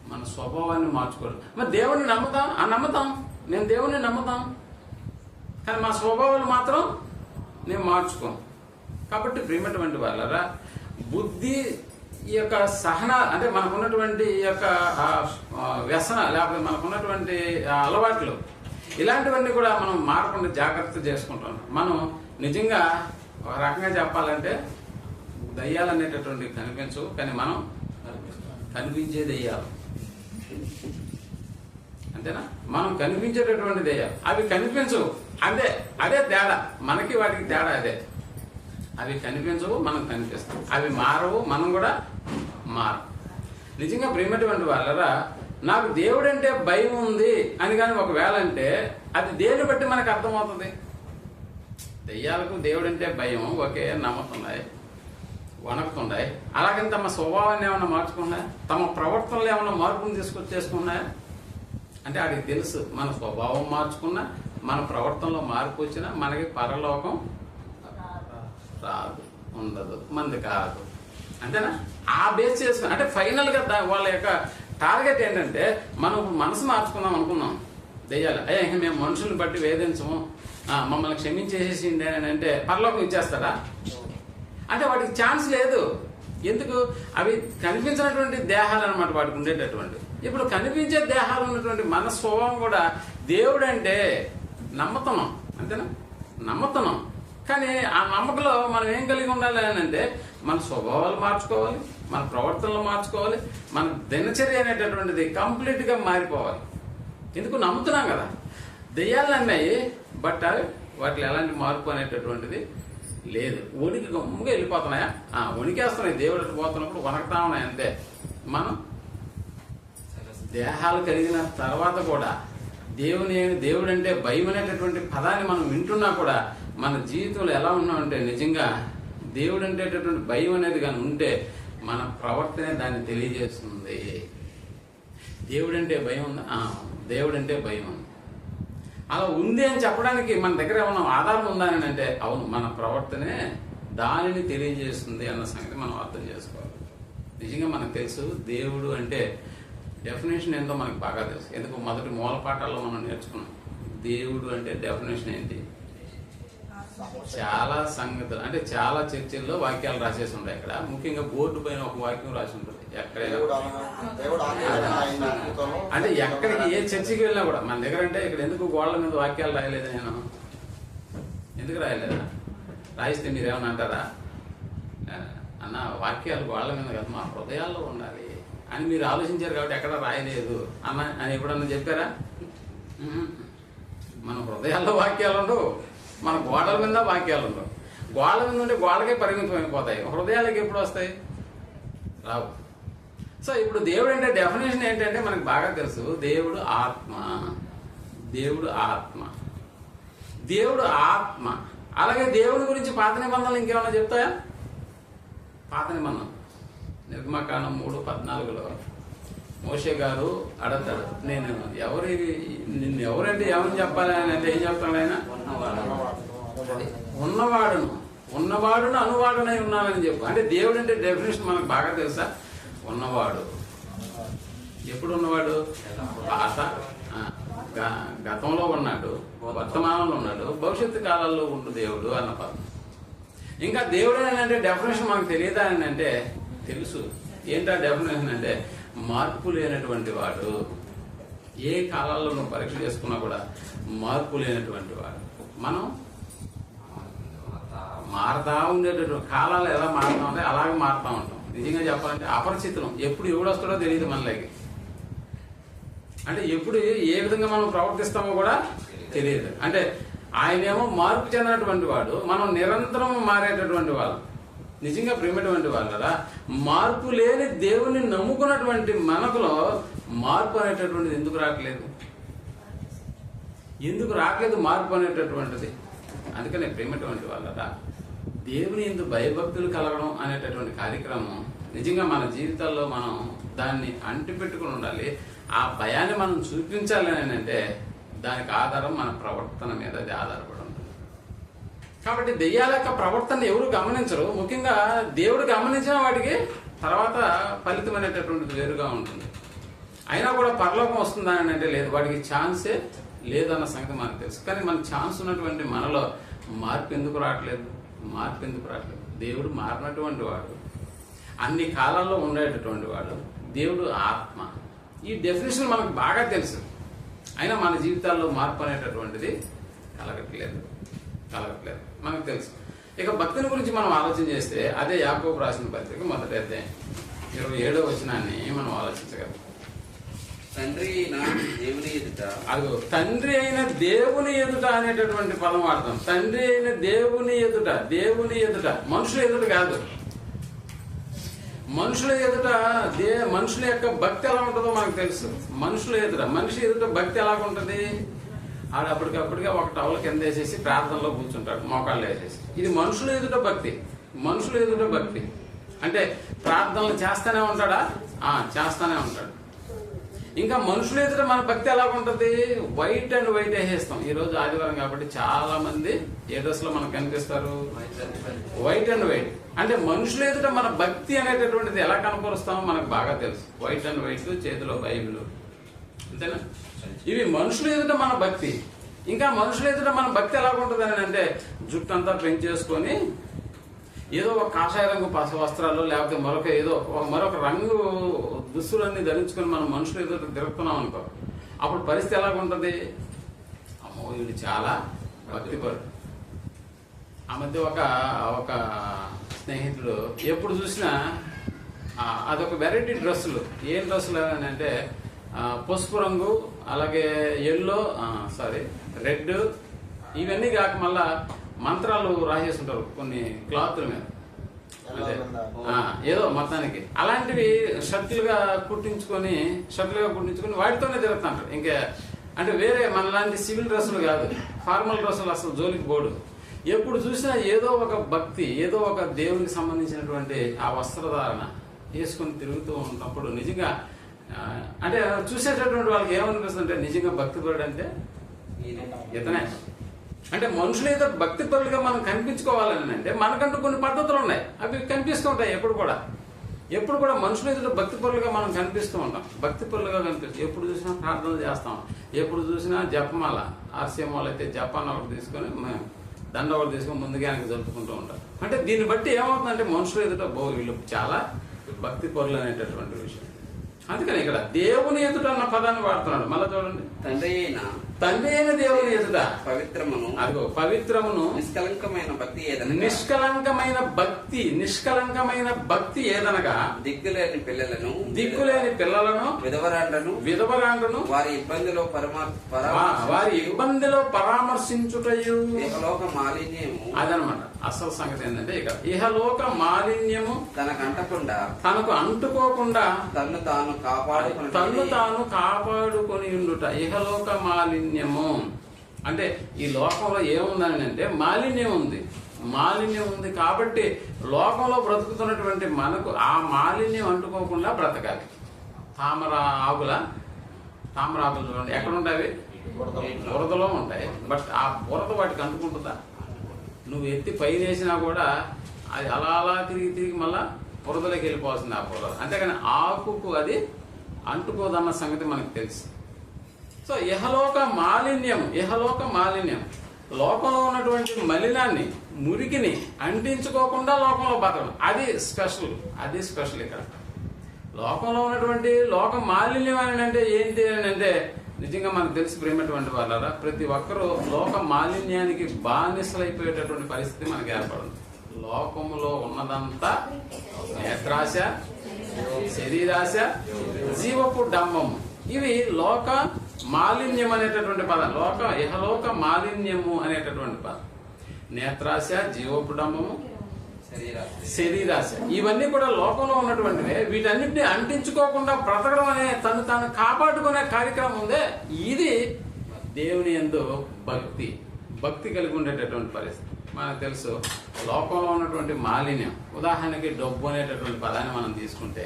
మన స్వభావాన్ని మార్చుకోవడం. మరి దేవుణ్ణి నమ్ముతాం, నమ్ముతాం, నేను దేవుణ్ణి నమ్ముతాం, కానీ మా స్వభావాలు మాత్రం నేను మార్చుకోం. కాబట్టి ప్రియమైనటువంటి వాళ్ళరా, బుద్ధి ఈ యొక్క సహన, అంటే మనకున్నటువంటి ఈ యొక్క వ్యసన, లేకపోతే మనకున్నటువంటి అలవాట్లు, ఇలాంటివన్నీ కూడా మనం మారకుండా జాగ్రత్త చేసుకుంటాం. మనం నిజంగా ఒక రకంగా చెప్పాలంటే దయ్యాలు అనేటటువంటి కనిపించవు, కానీ మనం కనిపించే దయ్యాలు, అంతేనా? మనం కనిపించేటటువంటి దయ్యాలు, అవి కనిపించవు. అదే తేడా, మనకి వాటికి తేడా అదే. అవి కనిపించవు, మనం కనిపిస్తాం. అవి మారవు, మనం కూడా మారం. నిజంగా ప్రియమైనటువంటి వాళ్ళరా, నాకు దేవుడంటే భయం ఉంది అని కానీ ఒకవేళ అంటే అది దేని బట్టి మనకు అర్థమవుతుంది? దెయ్యాలకు దేవుడంటే భయం, ఓకే, నమ్ముతున్నాయి, వణకుతున్నాయి. అలాగని తమ స్వభావాన్ని ఏమైనా మార్చుకున్నాయా? తమ ప్రవర్తనలో ఏమైనా మార్పును తీసుకొచ్చేసుకున్నాయా? అంటే వాడికి తెలుసు, మన స్వభావం మార్చుకున్నా, మన ప్రవర్తనలో మార్పు వచ్చినా మనకి పరలోకం రాదు, ఉండదు, మంది కాదు. అంతేనా? ఆ బేస్ చేసుకుని, అంటే ఫైనల్ గా వాళ్ళ యొక్క టార్గెట్ ఏంటంటే మనం మనసు మార్చుకుందాం అనుకున్నాం. దెయ్యాలు ఇంక మేము మనుషుల్ని బట్టి వేధించము, మమ్మల్ని క్షమించేసేసింది అని అంటే పరలోకం ఇచ్చేస్తారా? అంటే వాటికి ఛాన్స్ లేదు. ఎందుకు? అవి కనిపించినటువంటి దేహాలు అనమాట వాటికి ఉండేటటువంటి. ఇప్పుడు కనిపించే దేహాలు ఉన్నటువంటి మన స్వభావం కూడా దేవుడు అంటే నమ్ముతున్నాం, అంతేనా? నమ్ముతున్నాం, కానీ ఆ నమ్మకంలో మనం ఏం కలిగి ఉండాలి అని అంటే మన స్వభావాలు మార్చుకోవాలి, మన ప్రవర్తనలు మార్చుకోవాలి, మన దినచర్య అనేటటువంటిది కంప్లీట్ గా మారిపోవాలి. ఎందుకు? నమ్ముతున్నాం కదా. దెయ్యాలు అన్నాయి, బట్ వాటిలో ఎలాంటి మార్పు అనేటటువంటిది లేదు. వణికి గమ్ముగా వెళ్ళిపోతున్నాయా? వణికేస్తున్నాయి. దేవుడు పోతున్నప్పుడు వణకుతా ఉన్నాయి, అంతే. మనం దేహాలు కలిగిన తర్వాత కూడా దేవుడు అంటే భయం అనేటటువంటి పదాన్ని మనం వింటున్నా కూడా మన జీవితంలో ఎలా ఉన్నామంటే నిజంగా దేవుడు అంటేటటువంటి భయం అనేది కానీ ఉంటే మన ప్రవర్తనే దాన్ని తెలియజేస్తుంది. దేవుడంటే భయం ఉందా? దేవుడంటే భయం ఉంది. అలా ఉంది అని చెప్పడానికి మన దగ్గర ఏమన్నా ఆధారం ఉందా అని అంటే అవును, మన ప్రవర్తనే దానిని తెలియజేస్తుంది అన్న సంగతి మనం అర్థం చేసుకోవాలి. నిజంగా మనకు తెలుసు దేవుడు అంటే డెఫినేషన్ ఏంటో మనకు బాగా తెలుసు. ఎందుకు? మొదటి మూల పాఠాల్లో మనం నేర్చుకున్నాం. దేవుడు అంటే డెఫినేషన్ ఏంటి? చాలా సంగతులు, అంటే చాలా చర్చల్లో వాక్యాలు రాసేసి ఉంటాయి. ఇక్కడ ముఖ్యంగా బోర్డు పైన ఒక వాక్యం రాసి ఉంటుంది. ఎక్కడైనా అంటే ఎక్కడికి ఏ చర్చికి వెళ్ళినా కూడా మన దగ్గర అంటే ఇక్కడ ఎందుకు గోడల మీద వాక్యాలు రాయలేదు? నేను ఎందుకు రాయలేదా? రాయిస్తే మీరేమన్నా అంటారా? అన్న వాక్యాలు గోడల మీద కాదు, మా హృదయాల్లో ఉండాలి అని మీరు ఆలోచించారు కాబట్టి ఎక్కడ రాయలేదు అన్న అని ఎప్పుడన్నా చెప్పారా? మన హృదయాల్లో వాక్యాలు ఉండవు, మన గోడల మీద వాక్యాలు ఉండవు. గోడల మీద ఉంటే గోడకే పరిమితం అయిపోతాయి, హృదయాలకి ఎప్పుడు వస్తాయి? రావు. సో ఇప్పుడు దేవుడు అంటే డెఫినేషన్ ఏంటంటే మనకు బాగా తెలుసు. దేవుడు ఆత్మ, దేవుడు ఆత్మ, దేవుడు ఆత్మ. అలాగే దేవుడి గురించి పాత నిబంధనలు ఇంకేమన్నా చెప్తాయా? పాత నిబంధన నిర్గమకాండం 3:14 మోషే గారు అడతాడు, నేను నిన్ను ఎవరంటే ఏమని చెప్పాలి అని అంటే ఏం చెప్తాడు ఆయన? ఉన్నవాడును అనువాడునై ఉన్నానని చెప్పు. అంటే దేవుడు అంటే డెఫినేషన్ మనకు బాగా తెలుసా? ఉన్నవాడు. ఎప్పుడు ఉన్నవాడు? పాత గతంలో ఉన్నాడు, వర్తమానంలో ఉన్నాడు, భవిష్యత్తు కాలాల్లో ఉండు దేవుడు అన్న పదం. ఇంకా దేవుడు అని అంటే డెఫినేషన్ మనకు తెలియదా అని అంటే తెలుసు. ఏంటా డెఫినేషన్ అంటే మార్పు లేనటువంటి వాడు. ఏ కాలాల్లో నువ్వు పరీక్ష చేసుకున్నా కూడా మార్పు లేనటువంటి వాడు. మనం మారుతా ఉండేటటువంటి కాలాలు ఎలా మారుతా ఉంటాయి అలాగే మారుతా ఉంటాం. నిజంగా చెప్పాలంటే అపరిచితులం, ఎప్పుడు ఎవడొస్తాడో తెలియదు మనలోకి. అంటే ఎప్పుడు ఏ విధంగా మనం ప్రవర్తిస్తామో కూడా తెలియదు. అంటే ఆయనేమో మార్పు చెందినటువంటి వాడు, మనం నిరంతరం మారేటటువంటి వాళ్ళు, నిజంగా ప్రేమటువంటి వాళ్ళు కదా. మార్పు లేని దేవుని నమ్ముకున్నటువంటి మనకులో మార్పు అనేటటువంటిది ఎందుకు రావట్లేదు? ఎందుకు రావట్లేదు మార్పు అనేటటువంటిది? అందుకనే ప్రేమటువంటి వాళ్ళరా దేవుని యందు భయభక్తులు కలగడం అనేటటువంటి కార్యక్రమం నిజంగా మన జీవితాల్లో మనం దాన్ని అంటిపెట్టుకుని ఉండాలి. ఆ భయాన్ని మనం చూపించాలి అని అంటే దానికి ఆధారం మన ప్రవర్తన మీద అది ఆధారపడి ఉంటుంది. కాబట్టి దెయ్యాల యొక్క ప్రవర్తన ఎవరు గమనించరు. ముఖ్యంగా దేవుడు గమనించిన వాటికి తర్వాత ఫలితం అనేటటువంటిది వేరుగా ఉంటుంది. అయినా కూడా పరలోకం వస్తుందా అని అంటే లేదు, వాడికి ఛాన్సే లేదన్న సంగతి మనకు తెలుసు. కానీ మన ఛాన్స్ ఉన్నటువంటి మనలో మార్పు ఎందుకు రావట్లేదు? మార్పు ఎందుకు రావట్లేదు? దేవుడు మారినటువంటి వాడు, అన్ని కాలాల్లో ఉండేటటువంటి వాడు, దేవుడు ఆత్మ. ఈ డెఫినేషన్ మనకు బాగా తెలుసు. అయినా మన జీవితాల్లో మార్పు అనేటటువంటిది కలగట్లేదు మనకు తెలుసు. ఇక భక్తిని గురించి మనం ఆలోచన చేస్తే అదే యాకోబు రాసిన పత్రిక మొదటి అధ్యాయం 27వ వచనాన్ని మనం ఆలోచించగలం. తండ్రి అయిన దేవుని ఎదుట, అదిగో తండ్రి అయిన దేవుని ఎదుట అనేటటువంటి పదం వాడతాం. తండ్రి అయిన దేవుని ఎదుట, దేవుని ఎదుట, మనుషుల ఎదుట కాదు. మనుషుల ఎదుట మనుషుల యొక్క భక్తి ఎలా ఉంటుందో మనకు తెలుసు. మనుషుల ఎదుట, మనిషి ఎదుట భక్తి ఎలా ఉంటుంది? ఆడు అప్పటికప్పటిగా ఒక టవల్ కింద వేసేసి ప్రార్థనలో కూర్చుంటాడు, మోకాళ్ళు వేసేసి. ఇది మనుషుల ఎదుట భక్తి. మనుషుల ఎదుట భక్తి అంటే ప్రార్థనలు చేస్తానే ఉంటాడా? చేస్తానే ఉంటాడు. ఇంకా మనుషుల ఎదుట మన భక్తి ఎలా ఉంటుంది? వైట్ అండ్ వైట్ వేసేస్తాం. ఈ రోజు ఆదివారం కాబట్టి చాలా మంది ఏ డ్రెస్ లో మనకు కనిపిస్తారు? White and white. అంటే మనుషుల ఎదుట మన భక్తి అనేటటువంటిది ఎలా కనపరుస్తామో మనకు బాగా తెలుసు. వైట్ అండ్ వైట్, చేతిలో బైబిల్, అంతేనా? ఇవి మనుషుల ఎదుట మన భక్తి. ఇంకా మనుషుల ఎదుట మన భక్తి ఎలా ఉంటుంది అని అంటే జుట్టు అంతా పెంచేసుకొని ఏదో ఒక కాషాయ రంగు వస్త్రాలు లేకపోతే మరొక రంగు దుస్తులన్నీ ధరించుకొని మనం మనుషులు ఎదుట తిరుగుతున్నాం అనుకో, అప్పుడు పరిస్థితి ఎలాగుంటది? అమ్మో వీడు చాలా భక్తిపరుడు. ఆ మధ్య ఒక స్నేహితుడు ఎప్పుడు చూసినా అదొక వెరైటీ డ్రెస్సులు. ఏం డ్రెస్సులు అని అంటే పసుపు రంగు, అలాగే ఎల్లో, రెడ్, ఇవన్నీ కాక మళ్ళా మంత్రాలు రాసేస్తుంటారు కొన్ని క్లాత్ల మీద. అదే ఏదో మొత్తానికి అలాంటివి షర్ట్లుగా కుట్టించుకొని వాటితోనే తిరుగుతుంటారు. ఇంకా అంటే వేరే మనలాంటి సివిల్ డ్రెస్సులు కాదు, ఫార్మల్ డ్రెస్సులు అసలు జోలికి పోడు. ఎప్పుడు చూసినా ఏదో ఒక భక్తి, ఏదో ఒక దేవునికి సంబంధించినటువంటి ఆ వస్త్రధారణ వేసుకొని తిరుగుతూ ఉన్నప్పుడు నిజంగా అంటే చూసేటటువంటి వాళ్ళకి ఏమనిపిస్తుంది అంటే నిజంగా భక్తి పరుడు అంటే ఇతనే. అంటే మనుషులు ఏదో భక్తి పరులుగా మనం కనిపించుకోవాలని అంటే మనకంటూ కొన్ని పద్ధతులు ఉన్నాయి, అవి కనిపిస్తూ ఉంటాయి. ఎప్పుడు కూడా మనుషులు ఏదో భక్తి పరులుగా మనం కనిపిస్తూ ఉంటాం. భక్తి పరులుగా కనిపిస్తాం. ఎప్పుడు చూసినా ప్రార్థనలు చేస్తాం, ఎప్పుడు చూసినా జపమాల, ఆర్సీఎం వాళ్ళు అయితే జపాన్ ఒకటి తీసుకొని దండ ఒకటి తీసుకొని ముందుగా ఆయనకి జరుపుకుంటూ ఉంటారు. అంటే దీన్ని బట్టి ఏమవుతుందంటే మనుషులు ఎదుట వీళ్ళు చాలా భక్తి పరులు అనేటటువంటి విషయం. అందుకని ఇక్కడ దేవుని ఎదుట అన్న పదాన్ని వాడుతున్నాడు. మళ్ళా చూడండి, తండ్రి అయిన దేవుని ఎదుట పవిత్రమును, అదిగో పవిత్రమును, నిష్కలంకమైన భక్తి ఏదనగా, నిష్కలంకమైన భక్తి ఏదనగా దిక్కులేని పిల్లలను విధవరాండ్రను వారి ఇబ్బందిలో పరామర్శించుటయు ఇహలోక మాలిన్యము. అదనమాట అసలు సంగతి ఏంటంటే ఇక ఇహలోక మాలిన్యము తనకు అంటుకోకుండా తన్ను తాను కాపాడుకొని ఉండుట. ఇహలోక మాలిన్యము అంటే ఈ లోకంలో ఏముందని అంటే మాలిన్యం ఉంది కాబట్టి లోకంలో బ్రతుకుతున్నటువంటి మనకు ఆ మాలిన్యం అంటుకోకుండా బ్రతకాలి. తామర ఆకులు చూడండి ఎక్కడ ఉంటాయి? బురదలో ఉంటాయి. బట్ ఆ బురద వాటికి అంటుకుంటుందా? నువ్వు ఎత్తి పైన వేసినా కూడా అది అలా తిరిగి మళ్ళా బురదలోకి వెళ్ళిపోవాల్సింది ఆ బురద. అంతేగాని ఆకుకు అది అంటుకోదన్న సంగతి మనకు తెలుసు. సో ఇహలోక మాలిన్యం లోకంలో ఉన్నటువంటి మలినాన్ని, మురికిని అంటించుకోకుండా లోకంలో బతకడం, అది స్పెషల్. ఇక్కడ లోకంలో ఉన్నటువంటి లోక మాలిన్యం అని అంటే ఏంటి అని అంటే నిజంగా మనకు తెలిసి ప్రేమటువంటి వాళ్ళరా, ప్రతి ఒక్కరూ లోక మాలిన్యానికి బానిసలైపోయేటటువంటి పరిస్థితి మనకు ఏర్పడింది. లోకములో ఉన్నదంతా నేత్రాశ, శరీరాశ, జీవపు డంబము. ఇవి లోక మాలిన్యం అనేటటువంటి పదం. ఇహలోక మాలిన్యము అనేటటువంటి పదం. నేత్రాశ, జీవపు డంబము, శరీరాశ, ఇవన్నీ కూడా లోకంలో ఉన్నటువంటివే. వీటన్నిటిని అంటించుకోకుండా బ్రతకడం అనే తను తాను కాపాడుకునే కార్యక్రమం ఉందే, ఇది దేవుని యందు భక్తి కలిగి ఉండేటటువంటి పరిస్థితి. మనకు తెలుసు లోకంలో ఉన్నటువంటి మాలిన్యం. ఉదాహరణకి డబ్బు అనేటటువంటి పదాన్ని మనం తీసుకుంటే,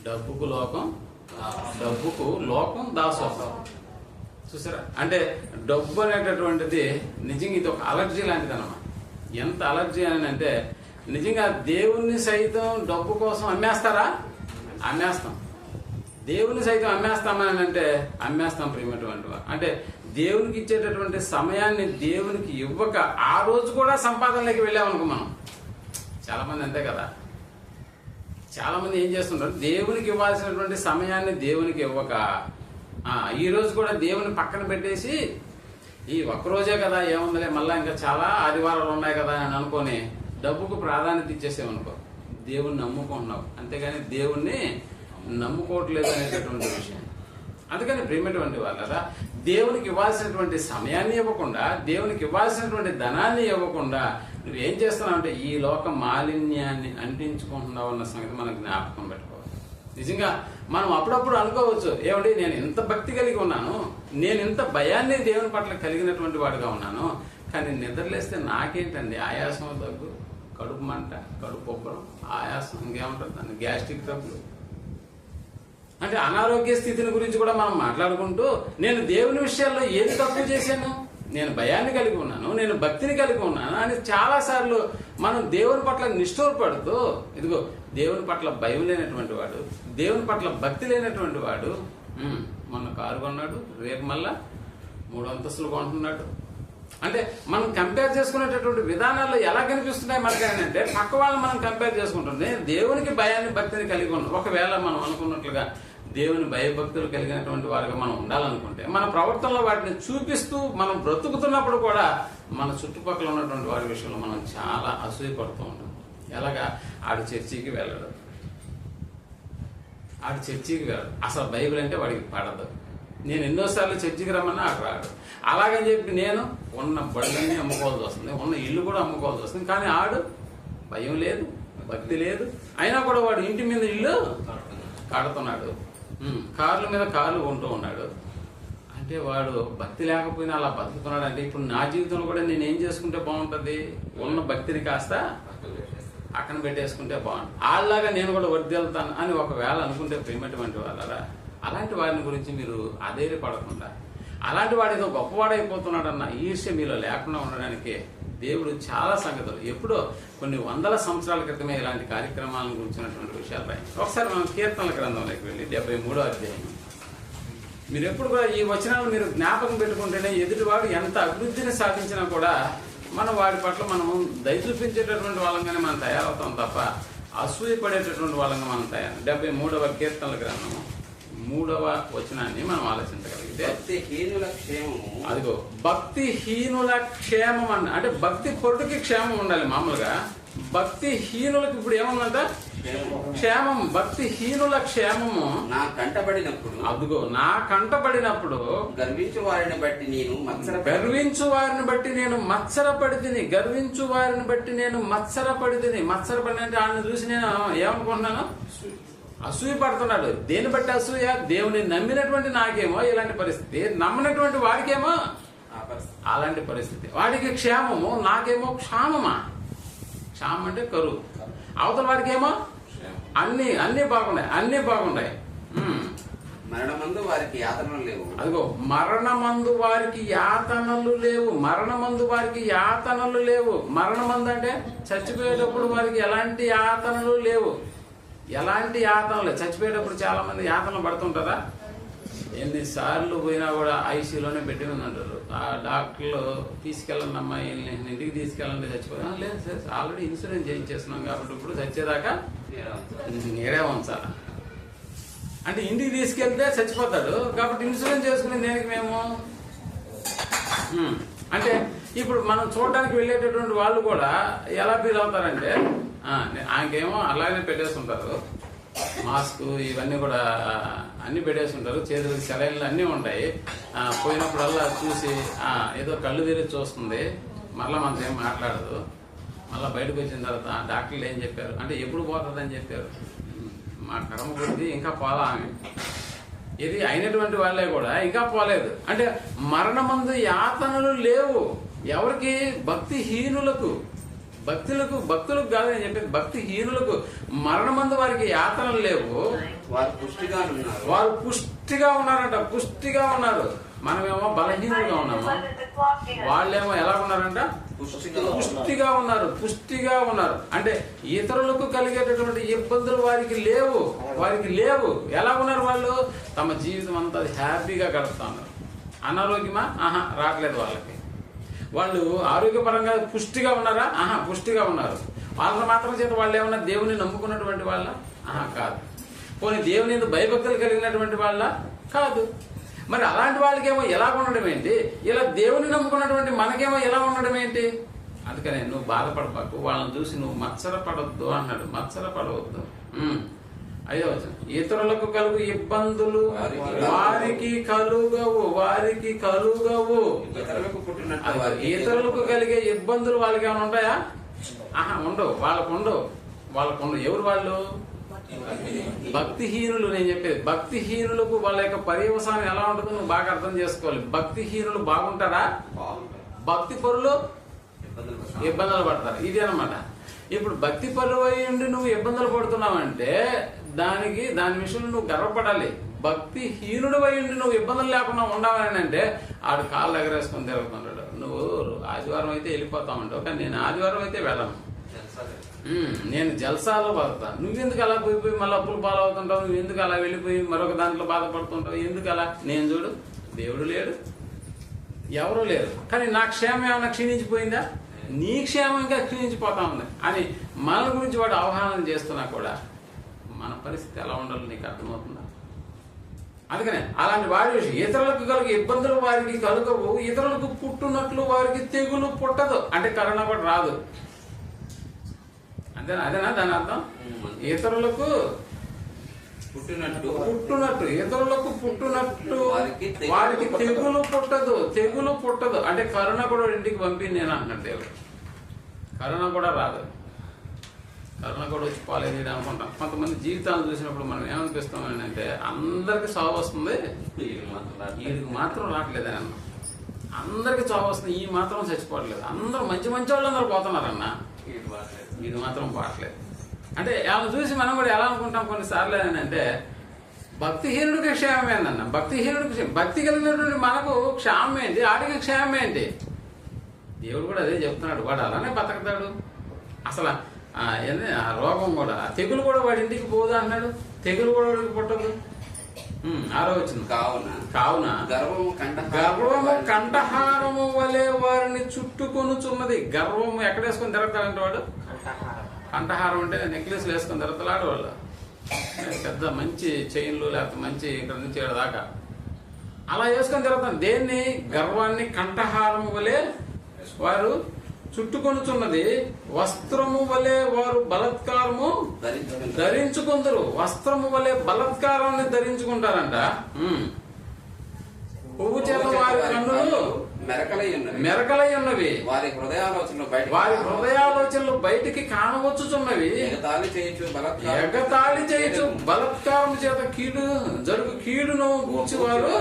డబ్బుకు లోకం దాసోహం. చూసారా? అంటే డబ్బు అనేటటువంటిది నిజంగా ఇది ఒక అలర్జీ లాంటిది అన్నమాట. ఎంత అలర్జీ అని అంటే, నిజంగా దేవుణ్ణి సైతం డబ్బు కోసం అమ్మేస్తారా? అమ్మేస్తాం. దేవుని సైతం అమ్మేస్తామని అంటే అమ్మేస్తాం ప్రియమైనటువంటి వారు. అంటే దేవునికి ఇచ్చేటటువంటి సమయాన్ని దేవునికి ఇవ్వక ఆ రోజు కూడా సంపాదనలోకి వెళ్ళామనుకో మనం. చాలా మంది అంతే కదా. చాలా మంది ఏం చేస్తుంటారు, దేవునికి ఇవ్వాల్సినటువంటి సమయాన్ని దేవునికి ఇవ్వక ఈ రోజు కూడా దేవుని పక్కన పెట్టేసి, ఈ ఒక్కరోజే కదా ఏముందిలే, మళ్ళా ఇంకా చాలా ఆదివారాలు ఉన్నాయి కదా అని అనుకొని డబ్బుకు ప్రాధాన్యత ఇచ్చేసేవనుకో, దేవుణ్ణి నమ్ముకుంటున్నావు. అంతేగాని దేవుణ్ణి నమ్ముకోవట్లేదు అనేటటువంటి విషయం. అందుకని ప్రేమటువంటి వాళ్ళరా, దేవునికి ఇవ్వాల్సినటువంటి సమయాన్ని ఇవ్వకుండా, దేవునికి ఇవ్వాల్సినటువంటి ధనాన్ని ఇవ్వకుండా నువ్వేం చేస్తున్నావు అంటే ఈ లోక మాలిన్యాన్ని అంటించుకుంటున్నావు అన్న సంగతి మనకు జ్ఞాపకం పెట్టుకోవాలి. నిజంగా మనం అప్పుడప్పుడు అనుకోవచ్చు, ఏమండి నేను ఇంత భక్తి కలిగి ఉన్నాను, నేను ఇంత భయాన్ని దేవుని పట్ల కలిగినటువంటి వాడుగా ఉన్నాను, కానీ నిద్రలేస్తే నాకేంటండి ఆయాసం, దగ్గు, కడుపు మంట, కడుపు ఉబ్బరం, ఆయాసం, ఇంకేముంటుంది దాన్ని గ్యాస్ట్రిక్ ట్రబుల్. అంటే అనారోగ్య స్థితిని గురించి కూడా మనం మాట్లాడుకుంటూ, నేను దేవుని విషయాల్లో ఏది తప్పు చేశాను, నేను భయాన్ని కలిగి ఉన్నాను, నేను భక్తిని కలిగి ఉన్నాను అని చాలా సార్లు మనం దేవుని పట్ల నిష్ఠూరపడుతూ, ఇదిగో దేవుని పట్ల భయం లేనటువంటి వాడు, దేవుని పట్ల భక్తి లేనటువంటి వాడు మొన్న కారు కొన్నాడు, రేపు మళ్ళా 3 అంతస్తులు కొంటున్నాడు. అంటే మనం కంపేర్ చేసుకునేటటువంటి విధానాల్లో ఎలా కనిపిస్తున్నాయి మనకేంటంటే, పక్క వాళ్ళని మనం కంపేర్ చేసుకుంటుంటే దేవునికి భయాన్ని భక్తిని కలిగి ఉన్నాం. ఒకవేళ మనం అనుకున్నట్లుగా దేవుని భయభక్తులు కలిగినటువంటి వారిగా మనం ఉండాలనుకుంటే, మన ప్రవర్తనలో వాటిని చూపిస్తూ మనం బ్రతుకుతున్నప్పుడు కూడా మన చుట్టుపక్కల ఉన్నటువంటి వారి విషయంలో మనం చాలా అసూయపడుతూ ఉంటాం. ఎలాగా? ఆడు చర్చికి వెళ్ళడు, అసలు బైబిల్ అంటే వాడికి పడదు, నేను ఎన్నోసార్లు చర్చికి రమ్మన్నా ఆడు రాడు. అలాగని చెప్పి నేను ఉన్న బడులన్నీ అమ్ముకోవాల్సి వస్తుంది, ఉన్న ఇల్లు కూడా అమ్ముకోవాల్సి వస్తుంది. కానీ ఆడు భయం లేదు, భక్తి లేదు, అయినా కూడా వాడు ఇంటి మీద ఇల్లు కడుతున్నాడు, కార్ల మీద కార్లు కొంటూ ఉన్నాడు. అంటే వాడు భక్తి లేకపోయినా అలా బతుకుతున్నాడు. అంటే ఇప్పుడు నా జీవితంలో కూడా నేను ఏం చేసుకుంటే బాగుంటుంది, ఉన్న భక్తిని కాస్త పక్కన పెట్టేసుకుంటే బాగుంటుంది, వాళ్ళలాగా నేను కూడా వర్దిల్తాను అని ఒకవేళ అనుకుంటే ప్రేమటువంటి వాళ్ళరా, అలాంటి వారిని గురించి మీరు అధైర్యపడకుండా, అలాంటి వాడు ఏదో గొప్పవాడైపోతున్నాడన్న ఈర్ష్య మీలో లేకుండా ఉండడానికి దేవుడు చాలా సంగతులు ఎప్పుడో కొన్ని వందల సంవత్సరాల క్రితమే ఇలాంటి కార్యక్రమాలను గురించినటువంటి విషయాలు రాయి. ఒకసారి మనం కీర్తనల గ్రంథంలోకి వెళ్ళి 73వ అధ్యాయం, మీరు ఎప్పుడు కూడా ఈ వచనాలు మీరు జ్ఞాపకం పెట్టుకుంటేనే ఎదుటివాడు ఎంత అభివృద్ధిని సాధించినా కూడా మనం వాడి పట్ల మనం దయ చూపించేటటువంటి వాళ్ళంగానే మనం తయారవుతాం తప్ప అసూయపడేటటువంటి వాళ్ళంగా మనం తయారు. 73వ కీర్తనల గ్రంథము 3వ వచనాన్ని మనం ఆలోచించగలిగితే, భక్తిహీనుల క్షేమము, అదిగో భక్తిహీనుల క్షేమం అన్న, అంటే భక్తి పొరుటికి క్షేమం ఉండాలి. మామూలుగా భక్తిహీనులకు ఇప్పుడు ఏముందంట? క్షేమం. భక్తిహీనుల క్షేమము నా కంటబడినప్పుడు, అదిగో నా కంటబడినప్పుడు గర్వించు వారిని బట్టి నేను గర్వించు వారిని బట్టి నేను మత్సరపడితిని, గర్వించు వారిని బట్టి నేను మత్సరపడితిని. మత్సరపడిన అంటే వాళ్ళని చూసి నేను ఏమనుకుంటున్నాను? అసూయ పడుతున్నాడు. దేని బట్టి అసూయ? దేవుని నమ్మినటువంటి నాకేమో ఇలాంటి పరిస్థితి, నమ్మనటువంటి వాడికేమో అలాంటి పరిస్థితి. వాడికి క్షేమము, నాకేమో క్షామమా? క్షామం అంటే కరువు. అవతల వాడికేమో అన్ని బాగున్నాయి. మరణమందు వారికి యాతనలు లేవు. అదిగో మరణమందు వారికి యాతనలు లేవు. యాతనలు లేవు. మరణమందు అంటే చచ్చిపోయేటప్పుడు వారికి ఎలాంటి యాతనలు లేవు. చచ్చిపోయేటప్పుడు చాలా మంది యాతనలు పడుతుంటారా? ఎన్నిసార్లు పోయినా కూడా ఐసీలోనే పెట్టి ఉందంటారు. ఆ డాక్టర్లు తీసుకెళ్ళండి అమ్మాయి, ఇంటికి తీసుకెళ్ళండి, చచ్చిపోయినా లేదు సార్ ఆల్రెడీ ఇన్సూరెన్స్ చేయించేస్తున్నాం కాబట్టి ఇప్పుడు చచ్చేదాకా నేడే ఉంచాలి. అంటే ఇంటికి తీసుకెళ్తే చచ్చిపోతాడు కాబట్టి ఇన్సూరెన్స్ చేసుకునే దేనికి మేము అంటే ఇప్పుడు మనం చూడడానికి వెళ్ళేటటువంటి వాళ్ళు కూడా ఎలా ఫీల్ అవుతారంటే ఆయనకేమో అలాగే పెట్టేస్తుంటారు, మాస్క్ ఇవన్నీ కూడా అన్ని పెట్టేస్తుంటారు, చేతులకి సెలైన్లు అన్నీ ఉంటాయి. పోయినప్పుడల్లా చూసి ఏదో కళ్ళు తిరిగి చూస్తుంది, మళ్ళీ మనతో ఏం మాట్లాడదు. మళ్ళీ బయటకు వచ్చిన తర్వాత డాక్టర్లు ఏం చెప్పారు అంటే ఎప్పుడు పోతుందని చెప్పారు. మా కర్మ కొద్ది ఇంకా పోలా ఆమె. ఇది అయినటువంటి వాళ్ళే కూడా ఇంకా పోలేదు. అంటే మరణమందు యాతనలు లేవు ఎవరికి? భక్తిహీనులకు. భక్తులకు కాదని చెప్పేది, భక్తిహీనులకు మరణమందు వారికి యాతనలు లేవు. వారు పుష్టిగా ఉన్నారంట, పుష్టిగా ఉన్నారు. మనమేమో బలహీనులుగా ఉన్నాము, వాళ్ళేమో ఎలా ఉన్నారంట? పుష్టిగా ఉన్నారు, పుష్టిగా ఉన్నారు. అంటే ఇతరులకు కలిగేటటువంటి ఇబ్బందులు వారికి లేవు. ఎలా ఉన్నారు వాళ్ళు? తమ జీవితం అంతా హ్యాపీగా గడుపుతా ఉన్నారు. అనారోగ్యమా? రావట్లేదు వాళ్ళకి. వాళ్ళు ఆరోగ్యపరంగా పుష్టిగా ఉన్నారా? పుష్టిగా ఉన్నారు. వాళ్ళ మాత్రం చేత వాళ్ళు ఏమన్నా దేవుని నమ్ముకున్నటువంటి వాళ్ళ? కాదు. పోనీ దేవుని ఎందుకు భయభక్తులు కలిగినటువంటి వాళ్ళ? కాదు. మరి అలాంటి వాళ్ళకేమో ఎలా ఉండడం ఏంటి? ఇలా దేవుని నమ్ముకున్నటువంటి మనకేమో ఎలా ఉండడం ఏంటి? అందుకనే నువ్వు బాధపడబాకు, వాళ్ళని చూసి నువ్వు మత్సరపడొద్దు అన్నాడు. మత్సరపడవద్దు. అయ్యో, ఇతరులకు కలుగు ఇబ్బందులు వారికి కలుగవు. ఇతరులకు కలిగే ఇబ్బందులు వాళ్ళకి ఏమైనా ఉంటాయా? ఉండవు. వాళ్ళకు ఎవరు వాళ్ళు? భక్తిహీనులు. నేను చెప్పేది భక్తిహీనులకు వాళ్ళ యొక్క పర్యవసానం ఎలా ఉంటుందో నువ్వు బాగా అర్థం చేసుకోవాలి. భక్తిహీనులు బాగుంటారా? భక్తి పరులు ఇబ్బందులు పడతారు. ఇది అన్నమాట. ఇప్పుడు భక్తి పరువు అయి ఉండి నువ్వు ఇబ్బందులు పడుతున్నావంటే దాని విషయంలో నువ్వు గర్వపడాలి. భక్తిహీనుడు అయి ఉండి నువ్వు ఇబ్బందులు లేకుండా ఉండవని అంటే ఆడు కాళ్ళు ఎగరేసుకొని తిరుగుతున్నాడు. నువ్వు ఆదివారం అయితే వెళ్ళిపోతా ఉంటావు, కానీ నేను ఆదివారం అయితే వెళ్ళను. నేను జల్సాలో బతుకుతాను. నువ్వెందుకు అలా పోయిపోయి మళ్ళీ అప్పులు పాలవుతుంటావు? నువ్వు ఎందుకు అలా వెళ్ళిపోయి మరొక దాంట్లో బాధపడుతుంటావు? ఎందుకు అలా? నేను చూడు, దేవుడు లేడు, ఎవరు లేరు, కానీ నా క్షేమం ఏమైనా క్షీణించిపోయిందా? నీ క్షేమం ఇంకా క్షీణించిపోతా ఉంది అని మన గురించి వాడు అవగాహన చేస్తున్నా కూడా మన పరిస్థితి ఎలా ఉండాలో నీకు అర్థమవుతుందా? అందుకనే అలాంటి వారి ఇతరులకు కలిగే ఇబ్బందులు వారికి కలుగవు. ఇతరులకు పుట్టునట్లు వారికి తెగులు పుట్టదు. అంటే కరోనా కూడా రాదు. అదేనా దాని అర్థం? ఇతరులకు పుట్టునట్టు ఇతరులకు పుట్టునట్టు వారికి తెగులు పుట్టదు. అంటే కరోనా కూడా ఇంటికి పంపింది నేను అంటున్నాడు దేవుడు. కరోనా కూడా రాదు. కరోనా కూడా వచ్చి పోలేదు అనుకుంటాం. కొంతమంది జీవితాలు చూసినప్పుడు మనం ఏమనిపిస్తాం అంటే అందరికి చావు వస్తుంది, వీడికి మాత్రం రావట్లేదని అన్న. అందరికి చావు వస్తుంది, ఈ మాత్రం చచ్చిపోవట్లేదు. అందరూ మంచి వాళ్ళు అందరూ పోతున్నారన్న, వీడు మాత్రం పోవట్లేదు. అంటే వాళ్ళని చూసి మనం కూడా ఎలా అనుకుంటాం కొన్నిసార్లు అంటే భక్తిహీనుడికి క్షేమం ఏందన్న? భక్తిహీనుడికి భక్తి కలిగినటువంటి మనకు క్షేమం ఏంటి? ఆడికి క్షేమం ఏంటి? దేవుడు కూడా అదే చెప్తున్నాడు. వాడు అలానే బతకతాడు. అసలు ఆ రోగం కూడా, తెగులు కూడా వాడి ఇంటికి పోదు అన్నాడు. తెగులు కూడా వాడికి పుట్టదు. 6వ వచనం, కావున గర్వము కంఠహారము వలె వారిని చుట్టుకొనుచున్నది. గర్వము ఎక్కడేసుకొని తిరగతాడంటే వాడు? కంఠహారం అంటే నెక్లెస్లు వేసుకొని తిరగతలాడు వాళ్ళు. పెద్ద మంచి చైన్లు లేకపోతే మంచి ఇక్కడ నుంచి ఇక్కడ దాకా అలా వేసుకొని తిరుగుతాను. దేన్ని? గర్వాన్ని కంఠహారము వలె వారు చుట్టుకొనుచున్నది. వస్త్రము వలె వారు బలత్కారము ధరించుకుందరు. వస్త్రము వలె బలత్కారాన్ని ధరించుకుంటారంట. పువ్వు చేత వారి కన్నులు మెరకలై ఉన్నవి, వారి హృదయాలోచనలు బయటికి కానవచ్చుచున్నవి. ఎగతాళి చేయొచ్చు బలత్కారం చేత కీడును గూర్చి వారు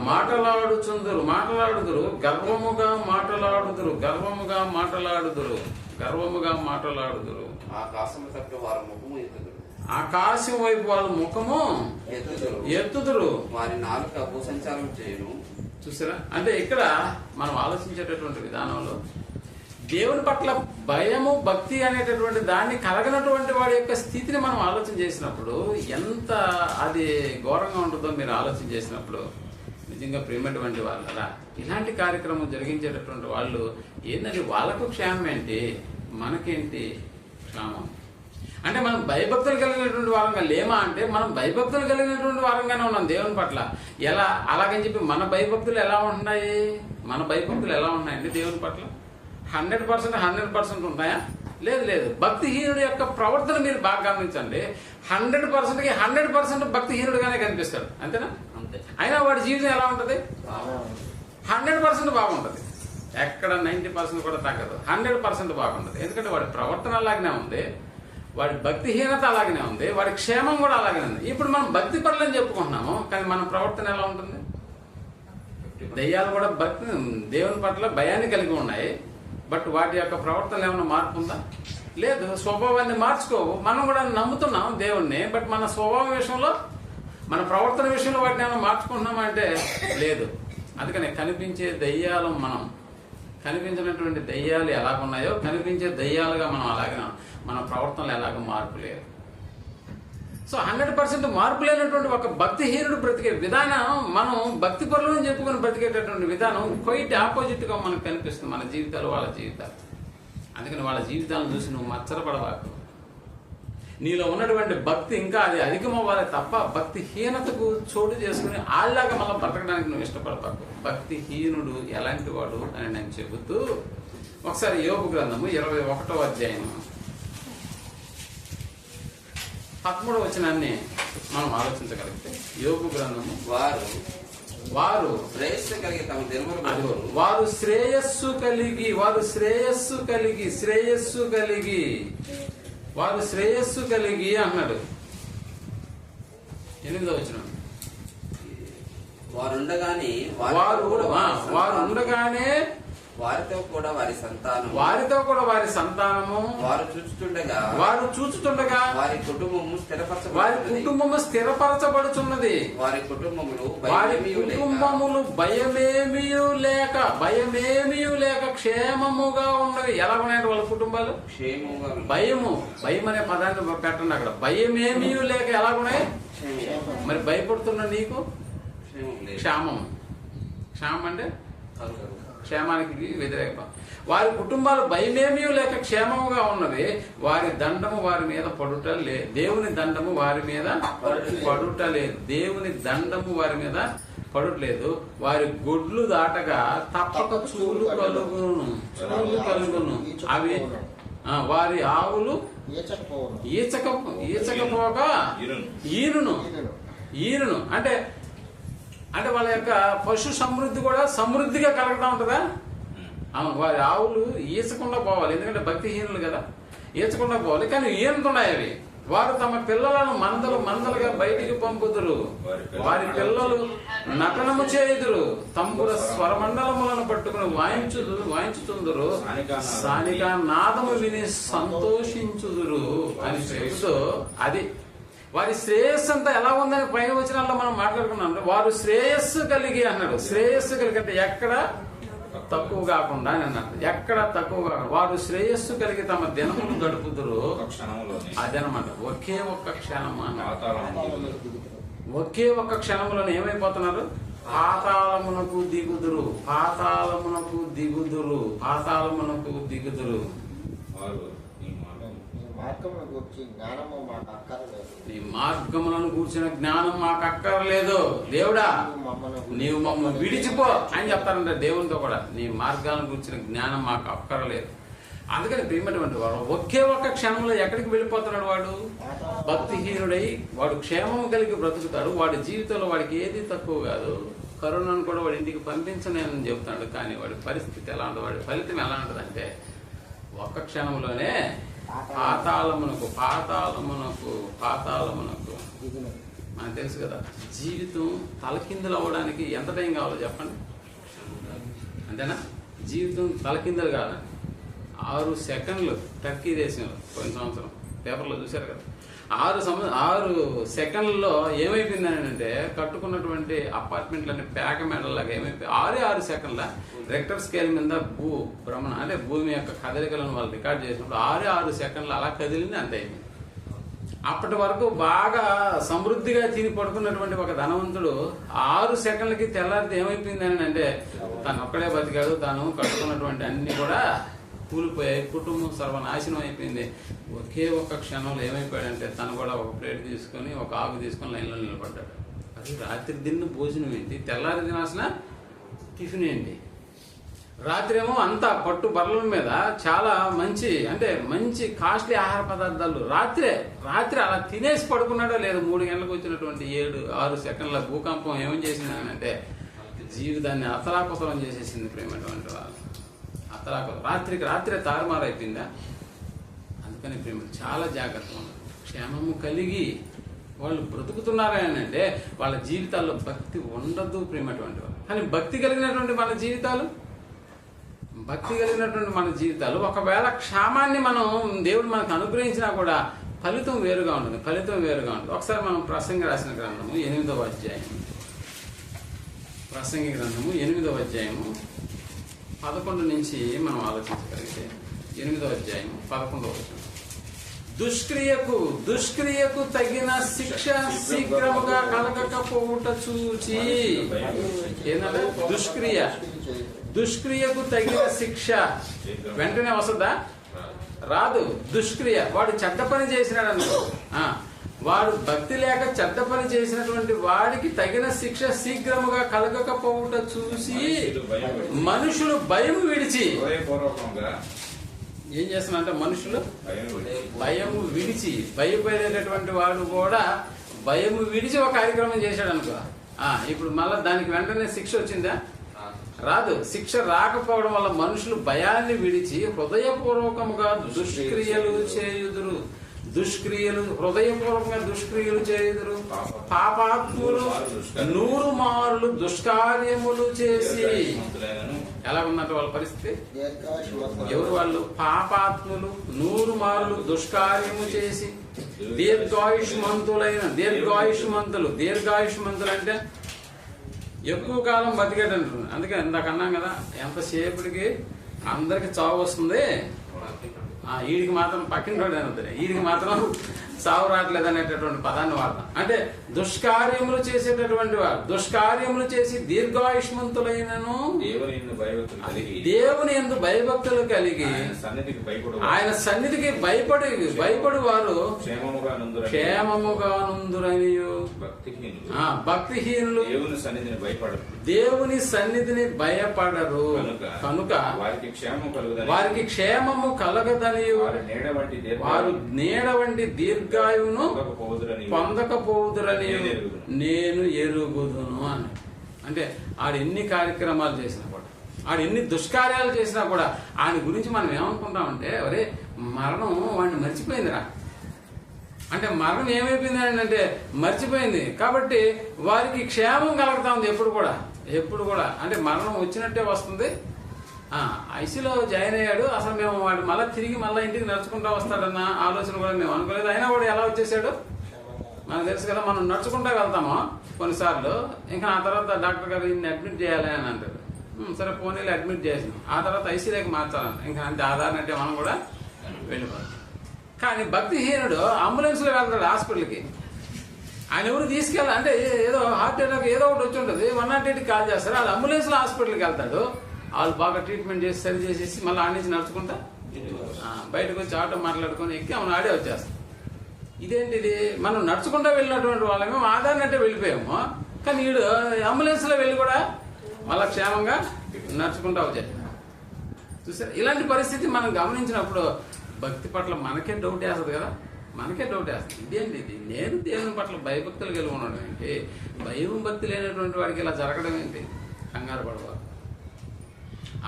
మాటలాడుదురు. గర్వముగా మాటలాడుదురు. ఆకాశం వైపు వాళ్ళ ముఖము ఎత్తుదురు. వారి నాలుక భూసంచారం చేయను. చూసారా? అంటే ఇక్కడ మనం ఆలోచించేటటువంటి విధానంలో దేవుని పట్ల భయము, భక్తి అనేటటువంటి దాన్ని కలగనటువంటి వాడి యొక్క స్థితిని మనం ఆలోచన చేసినప్పుడు ఎంత అది ఘోరంగా ఉంటుందో మీరు ఆలోచన చేసినప్పుడు నిజంగా ప్రేమటువంటి వాళ్ళు కదా ఇలాంటి కార్యక్రమం జరిగించేటటువంటి వాళ్ళు ఏంటంటే వాళ్ళకు క్షేమం ఏంటి, మనకేంటి క్షేమం? అంటే మనం భయభక్తులు కలిగినటువంటి వారంగా లేమా అంటే మనం భయభక్తులు కలిగినటువంటి వారంగానే ఉన్నాం దేవుని పట్ల. ఎలా అలాగని చెప్పి మన భయభక్తులు ఎలా ఉంటున్నాయి? మన భయభక్తులు ఎలా ఉన్నాయండి దేవుని పట్ల? 100% ఉంటాయా? లేదు లేదు. భక్తిహీనుడి యొక్క ప్రవర్తన మీరు బాగా గమనించండి. 100%కి 100% భక్తిహీనుడిగానే కనిపిస్తాడు, అంతేనా? అంతే. అయినా వాడి జీవితం ఎలా ఉంటుంది? 100% బాగుంటుంది. ఎక్కడ 90% కూడా తగ్గదు. 100% బాగుంటుంది. ఎందుకంటే వాడి ప్రవర్తన అలాగనే ఉంది, వాడి భక్తిహీనత అలాగనే ఉంది, వాడి క్షేమం కూడా అలాగనే ఉంది. ఇప్పుడు మనం భక్తి పరులని చెప్పుకుంటున్నాము, కానీ మన ప్రవర్తన ఎలా ఉంటుంది? దెయ్యాలు కూడా భక్తి దేవుని పట్ల భయాన్ని కలిగి ఉన్నాయి, బట్ వాటి యొక్క ప్రవర్తన ఏమైనా మార్పు ఉందా? లేదు. స్వభావాన్ని మార్చుకోవు. మనం కూడా నమ్ముతున్నాం దేవుణ్ణి, బట్ మన స్వభావం విషయంలో, మన ప్రవర్తన విషయంలో వాటిని ఏమైనా మార్చుకుంటున్నామా అంటే లేదు. అందుకని కనిపించే దెయ్యాలు మనం, కనిపించినటువంటి దెయ్యాలు ఎలాగున్నాయో కనిపించే దెయ్యాలుగా మనం అలాగే మన ప్రవర్తనలు ఎలాగ మార్పు లేదు. సో 100% మార్పు లేనటువంటి ఒక భక్తిహీనుడు బ్రతికే విధానం, మనం భక్తి పరులను చెప్పుకొని బ్రతికేటటువంటి విధానం క్వైట్ ఆపోజిట్ గా మనకు కనిపిస్తుంది. మన జీవితాలు వాళ్ళ జీవితాలు. అందుకని వాళ్ళ జీవితాలను చూసి నువ్వు మచ్చరపడవాకు. నీలో ఉన్నటువంటి భక్తి ఇంకా అది అధికమవ్వాలి తప్ప భక్తిహీనతకు చోటు చేసుకుని ఆళ్ళలాగా మళ్ళీ బ్రతకడానికి నువ్వు ఇష్టపడతావు. భక్తిహీనుడు ఎలాంటి వాడు అని నేను చెబుతూ ఒకసారి యోబు గ్రంథము 21వ అధ్యాయం 13వ వచనాన్ని మనం ఆలోచించగలిగితే, యోబు గ్రంథము వారు శ్రేయస్సు కలిగి తమ దినములు వారు శ్రేయస్సు కలిగి అన్నాడు. 8వ వచనం, వారు ఉండగానే వారితో కూడా వారి సంతానము వారు చూచుతుండగా వారి కుటుంబము స్థిరపరచబడుచున్నది. వారి కుటుంబములు భయమేమీ లేక క్షేమముగా ఉన్నవి. ఎలా ఉన్నాయంటే వాళ్ళ కుటుంబాలు? క్షేమముగా. భయం అనే పదాన్ని పెట్టండి అక్కడ. భయమేమీ లేక ఎలాగున్నాయి? మరి భయపడుతున్న నీకు క్షేమం అంటే క్షేమానికి వ్యతిరేకం. వారి కుటుంబాలు భయమేమీ లేక క్షేమముగా ఉన్నవి. వారి దండము వారి మీద పడుట లేదు. దేవుని దండము వారి మీద పడుటలేదు. దేవుని దండము వారి మీద పడుటలేదు. వారి గొడ్లు దాటగా తప్పక చూలు కలుగును. అవి వారి ఆవులు ఈచకపోగా ఈరును. అంటే వాళ్ళ యొక్క పశు సమృద్ధి కూడా సమృద్ధిగా కలుగుతూ ఉంటుందా? అవును. వారి ఆవులు ఈచకుండా పోవాలి, ఎందుకంటే భక్తిహీనులు కదా, ఈచకుండా పోవాలి. కానీ ఈనుతున్నాయి అవి. వారు తమ పిల్లలను మందలుగా బయటికి పంపుదురు. వారి పిల్లలు నటనము చేయుదురు. తంబుర స్వరమండలములను పట్టుకుని వాయించుతుందురు. స్థానిక నాదము విని సంతోషించుదురు అని చెబుతూ, అది వారి శ్రేయస్సు అంతా ఎలా ఉందని పైన వచనాల్లో మనం మాట్లాడుకున్నాం. వారు శ్రేయస్సు కలిగి అన్నాడు. శ్రేయస్సు కలిగి అంటే ఎక్కడ తక్కువ కాకుండా అని అన్నాడు. ఎక్కడ తక్కువ కాకుండా వారు శ్రేయస్సు కలిగి తమ దినములు గడుపుదురు. అదనమాట. ఒకే ఒక్క క్షణం అన్నాడు. ఒకే ఒక్క క్షణంలో ఏమైపోతున్నారు? పాతాళమునకు దిగుదురు. నీ మార్గములను కూర్చిన జ్ఞానం మాకు అక్కర్లేదు దేవుడా, నీవు మమ్మల్ని విడిచిపో అని చెప్తారంట దేవునితో కూడా. నీ మార్గాలను కూర్చిన జ్ఞానం మాకు అక్కర్లేదు. అందుకని ప్రియమైనటువంటి వాడు ఒకే ఒక్క క్షణంలో ఎక్కడికి వెళ్ళిపోతున్నాడు? వాడు భక్తిహీనుడై వాడు క్షేమం కలిగి బ్రతుకుతాడు. వాడి జీవితంలో వాడికి ఏది తక్కువ కాదు. కరోనాను కూడా వాడి ఇంటికి పంపించనేని చెబుతాడు. కానీ వాడి పరిస్థితి ఎలా ఉంటుంది, వాడి ఫలితం ఎలా ఉంటుందంటే ఒక్క క్షణంలోనే పాతాళమునకు మనకు తెలుసు కదా. జీవితం తలకిందులు అవ్వడానికి ఎంత టైం కావాలో చెప్పండి, అంతేనా? జీవితం తలకిందులు కాదండి. 6 సెకండ్లు టర్కీ దేశంలో పోయిన సంవత్సరం పేపర్లో చూశారు కదా. 6 సెకండ్లలో ఏమైపోయిందని అంటే కట్టుకున్నటువంటి అపార్ట్మెంట్లన్నీ పేక మెడల్లాగా ఏమైపోయి 6 సెకండ్ల రెక్టర్ స్కేల్ మీద భ్రమణ అంటే భూమి యొక్క కదలికలను వాళ్ళు రికార్డ్ చేసినప్పుడు 6 సెకండ్లు అలా కదిలింది, అంతే అయిపోయింది. అప్పటి వరకు బాగా సమృద్ధిగా తిని పడుకున్నటువంటి ఒక ధనవంతుడు 6 సెకండ్లకి తెల్లారితే ఏమైపోయిందని అంటే తను ఒక్కడే బతికాడు. తాను కట్టుకున్నటువంటి అన్ని కూడా కూలిపోయాయి, కుటుంబం సర్వనాశనం అయిపోయింది. ఒకే ఒక్క క్షణంలో ఏమైపోయాడంటే తను కూడా ఒక ప్లేట్ తీసుకొని ఒక ఆకు తీసుకొని లైన్లో నిలబడ్డాడు. అది రాత్రి తిన్న భోజనం ఏంటి, తెల్లారి తినాల్సిన టిఫిన్ ఏంటి? రాత్రి ఏమో అంతా పట్టు బర్రల మీద చాలా మంచి అంటే మంచి కాస్ట్లీ ఆహార పదార్థాలు రాత్రి అలా తినేసి పడుకున్నాడో లేదు. 3 గంటలకు వచ్చినటువంటి 7-6 సెకండ్ల భూకంపం ఏం చేసింది అంటే జీవితాన్ని అతలాకుతలం చేసేసింది. ప్రేమటువంటి వాళ్ళు రాత్రికి రాత్రే తారుమారు అయిపోయిందా? అందుకని ప్రేమ చాలా జాగ్రత్తగా ఉన్నారు. క్షేమము కలిగి వాళ్ళు బ్రతుకుతున్నారా అని అంటే వాళ్ళ జీవితాల్లో భక్తి ఉండదు ప్రేమటువంటి వాళ్ళు. కానీ భక్తి కలిగినటువంటి మన జీవితాలు ఒకవేళ క్షేమాన్ని మనం దేవుడు మనకు అనుగ్రహించినా కూడా ఫలితం వేరుగా ఉంటుంది. ఒకసారి మనం ప్రసంగి రాసిన గ్రంథము 8వ అధ్యాయం, ప్రసంగి గ్రంథము 8వ అధ్యాయము 11 నుంచి మనం ఆలోచించగలిగితే 8వ అధ్యాయం 11వ వచనం. దుష్క్రియకు తగిన శిక్ష శీఘ్రముగా కలగకపోవుట చూచి. ఏంటంటే దుష్క్రియకు తగిన శిక్ష వెంటనే వస్తుందా? రాదు. దుష్క్రియ, వాడు చెడ్డ పని చేసినాడు అనుకో, వాడు భక్తి లేక చెడ్డ పని చేసినటువంటి వాడికి తగిన శిక్ష శీఘ్రముగా కలగకపోవుట చూసి మనుషులు భయం విడిచి ఏం చేస్తున్నారంటే మనుషులు భయము విడిచి, భయపడేటటువంటి వాడు కూడా భయము విడిచి ఒక కార్యక్రమం చేశాడు అనుకో, ఇప్పుడు మళ్ళా దానికి వెంటనే శిక్ష వచ్చిందా? రాదు. శిక్ష రాకపోవడం వల్ల మనుషులు భయాన్ని విడిచి హృదయపూర్వకముగా దుష్క్రియలు చేయుదురు. హృదయపూర్వకంగా దుష్క్రియలు చేయుదురు. పాపాత్ములు 100 మారులు దుష్కార్యములు చేసి. ఎలా ఉన్నట్టు వాళ్ళ పరిస్థితి? ఎవరు వాళ్ళు? పాపాత్ములు 100 మారులు దుష్కార్యము చేసి దీర్ఘాయుష్మంతులు అంటే ఎక్కువ కాలం బతికేటంటున్నారు. అందుకే ఇందాక అన్నాం కదా, ఎంతసేపటికి అందరికి చావు వస్తుంది, వీడికి మాత్రం పక్కింటోడు అవుతుంది, వీడికి మాత్రం చావు రావట్లేదు అనేటటువంటి పదాన్ని వాడతాం. అంటే దుష్కార్యములు చేసేటటువంటి వారు, దుష్కార్యములు చేసి దీర్ఘాయుష్మంతులైనను దేవుని యందు భయభక్తులు కలిగి ఆయన సన్నిధికి భయపడి వారు క్షేమముగా నుందురనియు. భక్తిహీనులు దేవుని సన్నిధిని భయపడరు కనుక వారికి క్షేమము కలగదనియు. వారు నీడ వంటి దీర్ఘాయువును పొందకపోదురని నేను ఎరుగుదును అని. అంటే ఆడు ఎన్ని కార్యక్రమాలు చేసినా కూడా, ఆడు ఎన్ని దుష్కార్యాలు చేసినా కూడా ఆయన గురించి మనం ఏమనుకుంటామంటే, ఒరే మరణం వాడిని మర్చిపోయిందిరా. అంటే మరణం ఏమైపోయింది అంటే మర్చిపోయింది. కాబట్టి వారికి క్షేమం కలుగుతా ఉంది ఎప్పుడు కూడా. అంటే మరణం వచ్చినట్టే వస్తుంది. ఐసీలో జాయిన్ అయ్యాడు, అసలు మేము వాడు మళ్ళీ తిరిగి ఇంటికి నడుచుకుంటా వస్తాడన్న ఆలోచన కూడా మేము అనుకోలేదు. అయినా కూడా ఎలా వచ్చేసాడు మనకు తెలుసు కదా. మనం నడుచుకుంటా వెళ్తాము కొన్నిసార్లు, ఇంకా ఆ తర్వాత డాక్టర్ గారు ఇన్ని అడ్మిట్ చేయాలి అని అంటారు. సరే పోనీలు అడ్మిట్ చేసినాం, ఆ తర్వాత ఐసీలోకి మార్చాలంట. ఇంకా అంతే ఆధారం అంటే మనం కూడా వెళ్ళిపోతాం. కానీ భక్తిహీనుడు అంబులెన్స్లో వెళ్తాడు హాస్పిటల్కి. ఆయన ఎవరు తీసుకెళ్ళాలి అంటే ఏదో హార్ట్ అటాక్ ఏదో ఒకటి వచ్చి ఉంటుంది, 108కి కాల్ చేస్తారు. అది అంబులెన్స్లో హాస్పిటల్కి వెళ్తాడు. వాళ్ళు బాగా ట్రీట్మెంట్ చేసి సరి చేసేసి మళ్ళీ ఆడి నుంచి నడుచుకుంటా బయటకు వచ్చి ఆటో మాట్లాడుకొని ఎక్కి అవును ఆడే వచ్చేస్తాం. ఇదేంటిది, మనం నడుచుకుంటా వెళ్ళినటువంటి వాళ్ళమే ఆధారం అంటే వెళ్ళిపోయాము. కానీ వీడు అంబులెన్స్లో వెళ్ళి కూడా మళ్ళా క్షేమంగా నడుచుకుంటా వచ్చాడు. చూసారు, ఇలాంటి పరిస్థితి మనం గమనించినప్పుడు భక్తి పట్ల మనకే డౌట్ వేస్తుంది కదా, ఇదేంటి ఇది, నేను దేవుని పట్ల భయభక్తులు కలిగి ఉండడం ఏంటి, భయం భక్తి లేనటువంటి వాడికి ఇలా జరగడం ఏంటి? కంగారు పడవాలి.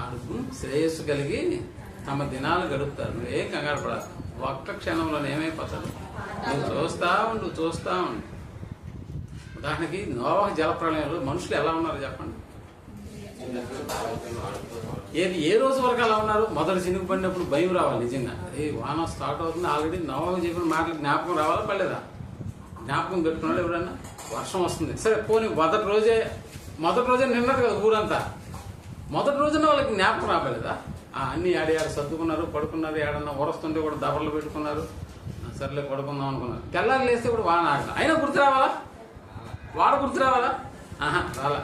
అడుగు శ్రేయస్సు కలిగి తమ దినాలు గడుపుతారు. నువ్వేం కంగారు పడాలి. ఒక్క క్షణంలో ఏమైపోతాడు, నువ్వు చూస్తా ఉండు. ఉదాహరణకి నోవహు జలప్రళయంలో మనుషులు ఎలా ఉన్నారు చెప్పండి. ఏ రోజు వరకు అలా ఉన్నారు? మొదటి చినుకు పడినప్పుడు భయం రావాలి నిజంగా. వాన స్టార్ట్ అవుతుంది, ఆల్రెడీ నోవహు చెప్పిన మాటలు జ్ఞాపకం రావాలా పడలేదా? జ్ఞాపకం పెట్టుకున్నాడు ఎవరన్నా? వర్షం వస్తుంది, సరే పోనీ మొదటి రోజే నిన్నది కదా ఊరంతా. మొదటి రోజున వాళ్ళకి జ్ఞాపకం రాబలేదా? అన్ని ఆడ సర్దుకున్నారు, పడుకున్నారు, ఏడన్నా ఊరస్తుంటే కూడా దబర్లు పెట్టుకున్నారు, సర్లే పడుకుందాం అనుకున్నారు. తెల్లారి లేస్తే కూడా వాన ఆగల, అయినా గుర్తు రావాలా? వాడు గుర్తు రావాలా? రాలా.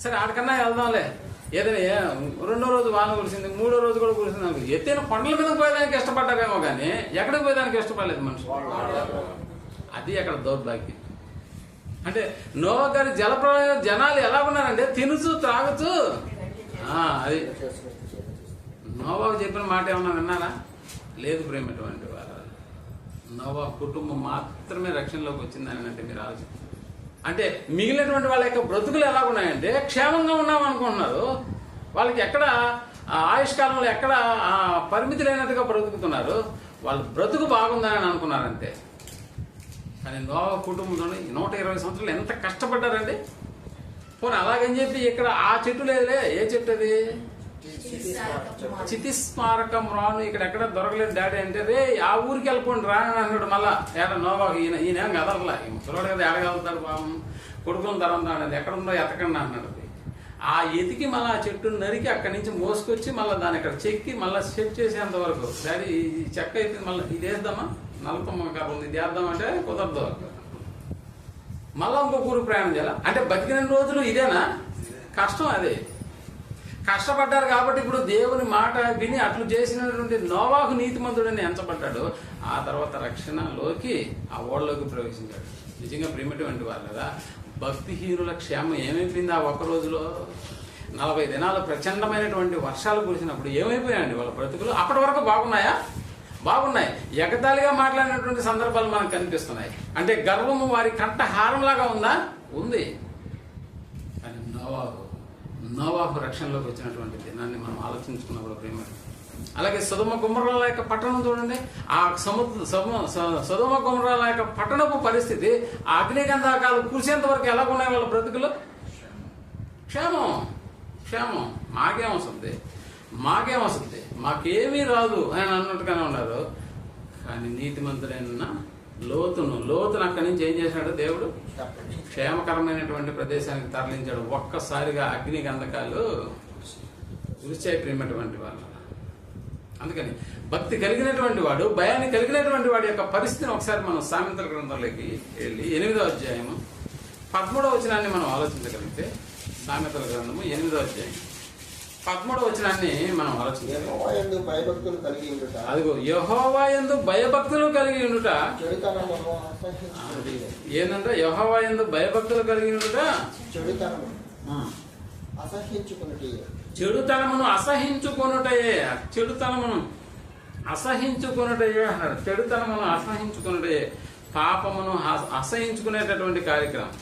సరే ఆడికన్నా వెళ్దాంలే, ఏదైనా రెండో రోజు వాన కురిసింది, మూడో రోజు కూడా కురిసింది అనుకో, ఎత్తైన కొండల మీద పోయేదానికి ఇష్టపడ్డారేమో కానీ ఎక్కడికి పోయేదానికి ఇష్టపడలేదు మనుషులు. అది అక్కడ దౌర్భాగ్యం. అంటే నోవా గారి జలప్రలయం జనాలు ఎలా ఉన్నారంటే తినుచు త్రాగుతూ, అది నోవాకు చెప్పిన మాట ఏమన్నా విన్నారా? లేదు ప్రేమటువంటి వారు. నోవా కుటుంబం మాత్రమే రక్షణలోకి వచ్చిందని అంటే మీరు ఆలోచన. అంటే మిగిలినటువంటి వాళ్ళ యొక్క బ్రతుకులు ఎలా ఉన్నాయంటే క్షేమంగా ఉన్నాం అనుకుంటున్నారు. వాళ్ళకి ఎక్కడ ఆయుష్కాలంలో ఎక్కడ పరిమితి లేనట్టుగా బ్రతుకుతున్నారు. వాళ్ళు బ్రతుకు బాగుందని అనుకున్నారంతే. కానీ నోవా కుటుంబంతో 120 సంవత్సరాలు ఎంత కష్టపడ్డారండి. పోనీ అలాగని చెప్పి ఇక్కడ ఆ చెట్టు లేదులే, ఏ చెట్టు అది? చితిస్మారకం రాను, ఇక్కడ ఎక్కడ దొరకలేదు డాడీ అంటే, రే ఆ ఊరికి వెళ్ళిపోండి రా అని అన్నాడు. మళ్ళా ఏడ నోవాకు ఈయన కదలలా, ముసలోడు కదా ఏడగలుగుతాడు పాపం, కొడుకుని తరం అనేది ఎక్కడుందో ఎతకండి అన్నాడు. ఆ ఎతికి మళ్ళీ ఆ చెట్టును నరికి అక్కడి నుంచి మోసుకొచ్చి మళ్ళీ దాన్ని ఇక్కడ చెక్కి మళ్ళీ సెట్ చేసేంత వరకు, డాడీ ఈ చెక్క అయిపోయింది మళ్ళీ ఇది వేద్దామా, నలపమ్మ కథ ఉంది ఇది వేద్దామంటే కుదరదు. మళ్ళా ఇంకొక ఊరు ప్రయాణం చేయాలి. అంటే బతికిన రోజులు ఇదేనా కష్టం? అదే కష్టపడ్డారు కాబట్టి ఇప్పుడు దేవుని మాట విని అట్లు చేసినటువంటి నోవాహు నీతిమంతుడని ఎంచబడ్డాడు. ఆ తర్వాత రక్షణలోకి ఆ ఓళ్ళలోకి ప్రవేశించాడు. నిజంగా ప్రిమిటివ్ వారు కదా. భక్తిహీనుల క్షేమం ఏమైపోయింది ఆ ఒక్క రోజులో? 40 దినాలు ప్రచండమైనటువంటి వర్షాలు కురిసినప్పుడు ఏమైపోయాయండి వాళ్ళ బ్రతుకులు? అప్పటి వరకు బాగున్నాయా? బాగున్నాయి. ఎగతాళిగా మాట్లాడినటువంటి సందర్భాలు మనకు కనిపిస్తున్నాయి. అంటే గర్వము వారి కంఠహారంలాగా ఉందా? ఉంది. కానీ నోవాహు రక్షణలోకి వచ్చినటువంటి దినాన్ని మనం ఆలోచించుకున్నప్పుడు ప్రేమ. అలాగే సొదొమ గొమొర్రా యొక్క పట్టణం చూడండి. ఆ సొదొమ గొమొర్రా యొక్క పట్టణపు పరిస్థితి ఆ అగ్నిగంధకాలు కురిసేంత వరకు ఎలా ఉన్నాయి వాళ్ళ బ్రతుకులు? క్షేమం. మాకేమొస్తుంది, మాకేమీ రాదు అని అన్నట్టుగానే ఉన్నారు. కానీ నీతిమంతుడైన లోతును అక్కడి నుంచి ఏం చేశాడు దేవుడు? క్షేమకరమైనటువంటి ప్రదేశానికి తరలించాడు. ఒక్కసారిగా అగ్ని గంధకాలు విరిచేటువంటి వాళ్ళు. అందుకని భక్తి కలిగినటువంటి వాడు, భయాన్ని కలిగినటువంటి వాడి యొక్క పరిస్థితిని ఒకసారి మనం సామెతల గ్రంథంలోకి వెళ్ళి 8వ అధ్యాయము 13వ వచనాన్ని మనం ఆలోచించగలిగితే, సామెతల గ్రంథము 8వ అధ్యాయం 13వ వచనాన్ని మనం ఆలోచించాలి. అదిగో యెహోవా యందు భయభక్తులు కలిగి ఉండుట. ఏంటంటే యెహోవా యందు భయభక్తులు కలిగి ఉండుట చెడుతనమును అసహించుకొనుటయే అన్నాడు. చెడుతనమును అసహించుకొనుటయే పాపమును అసహించుకునేటటువంటి కార్యక్రమం.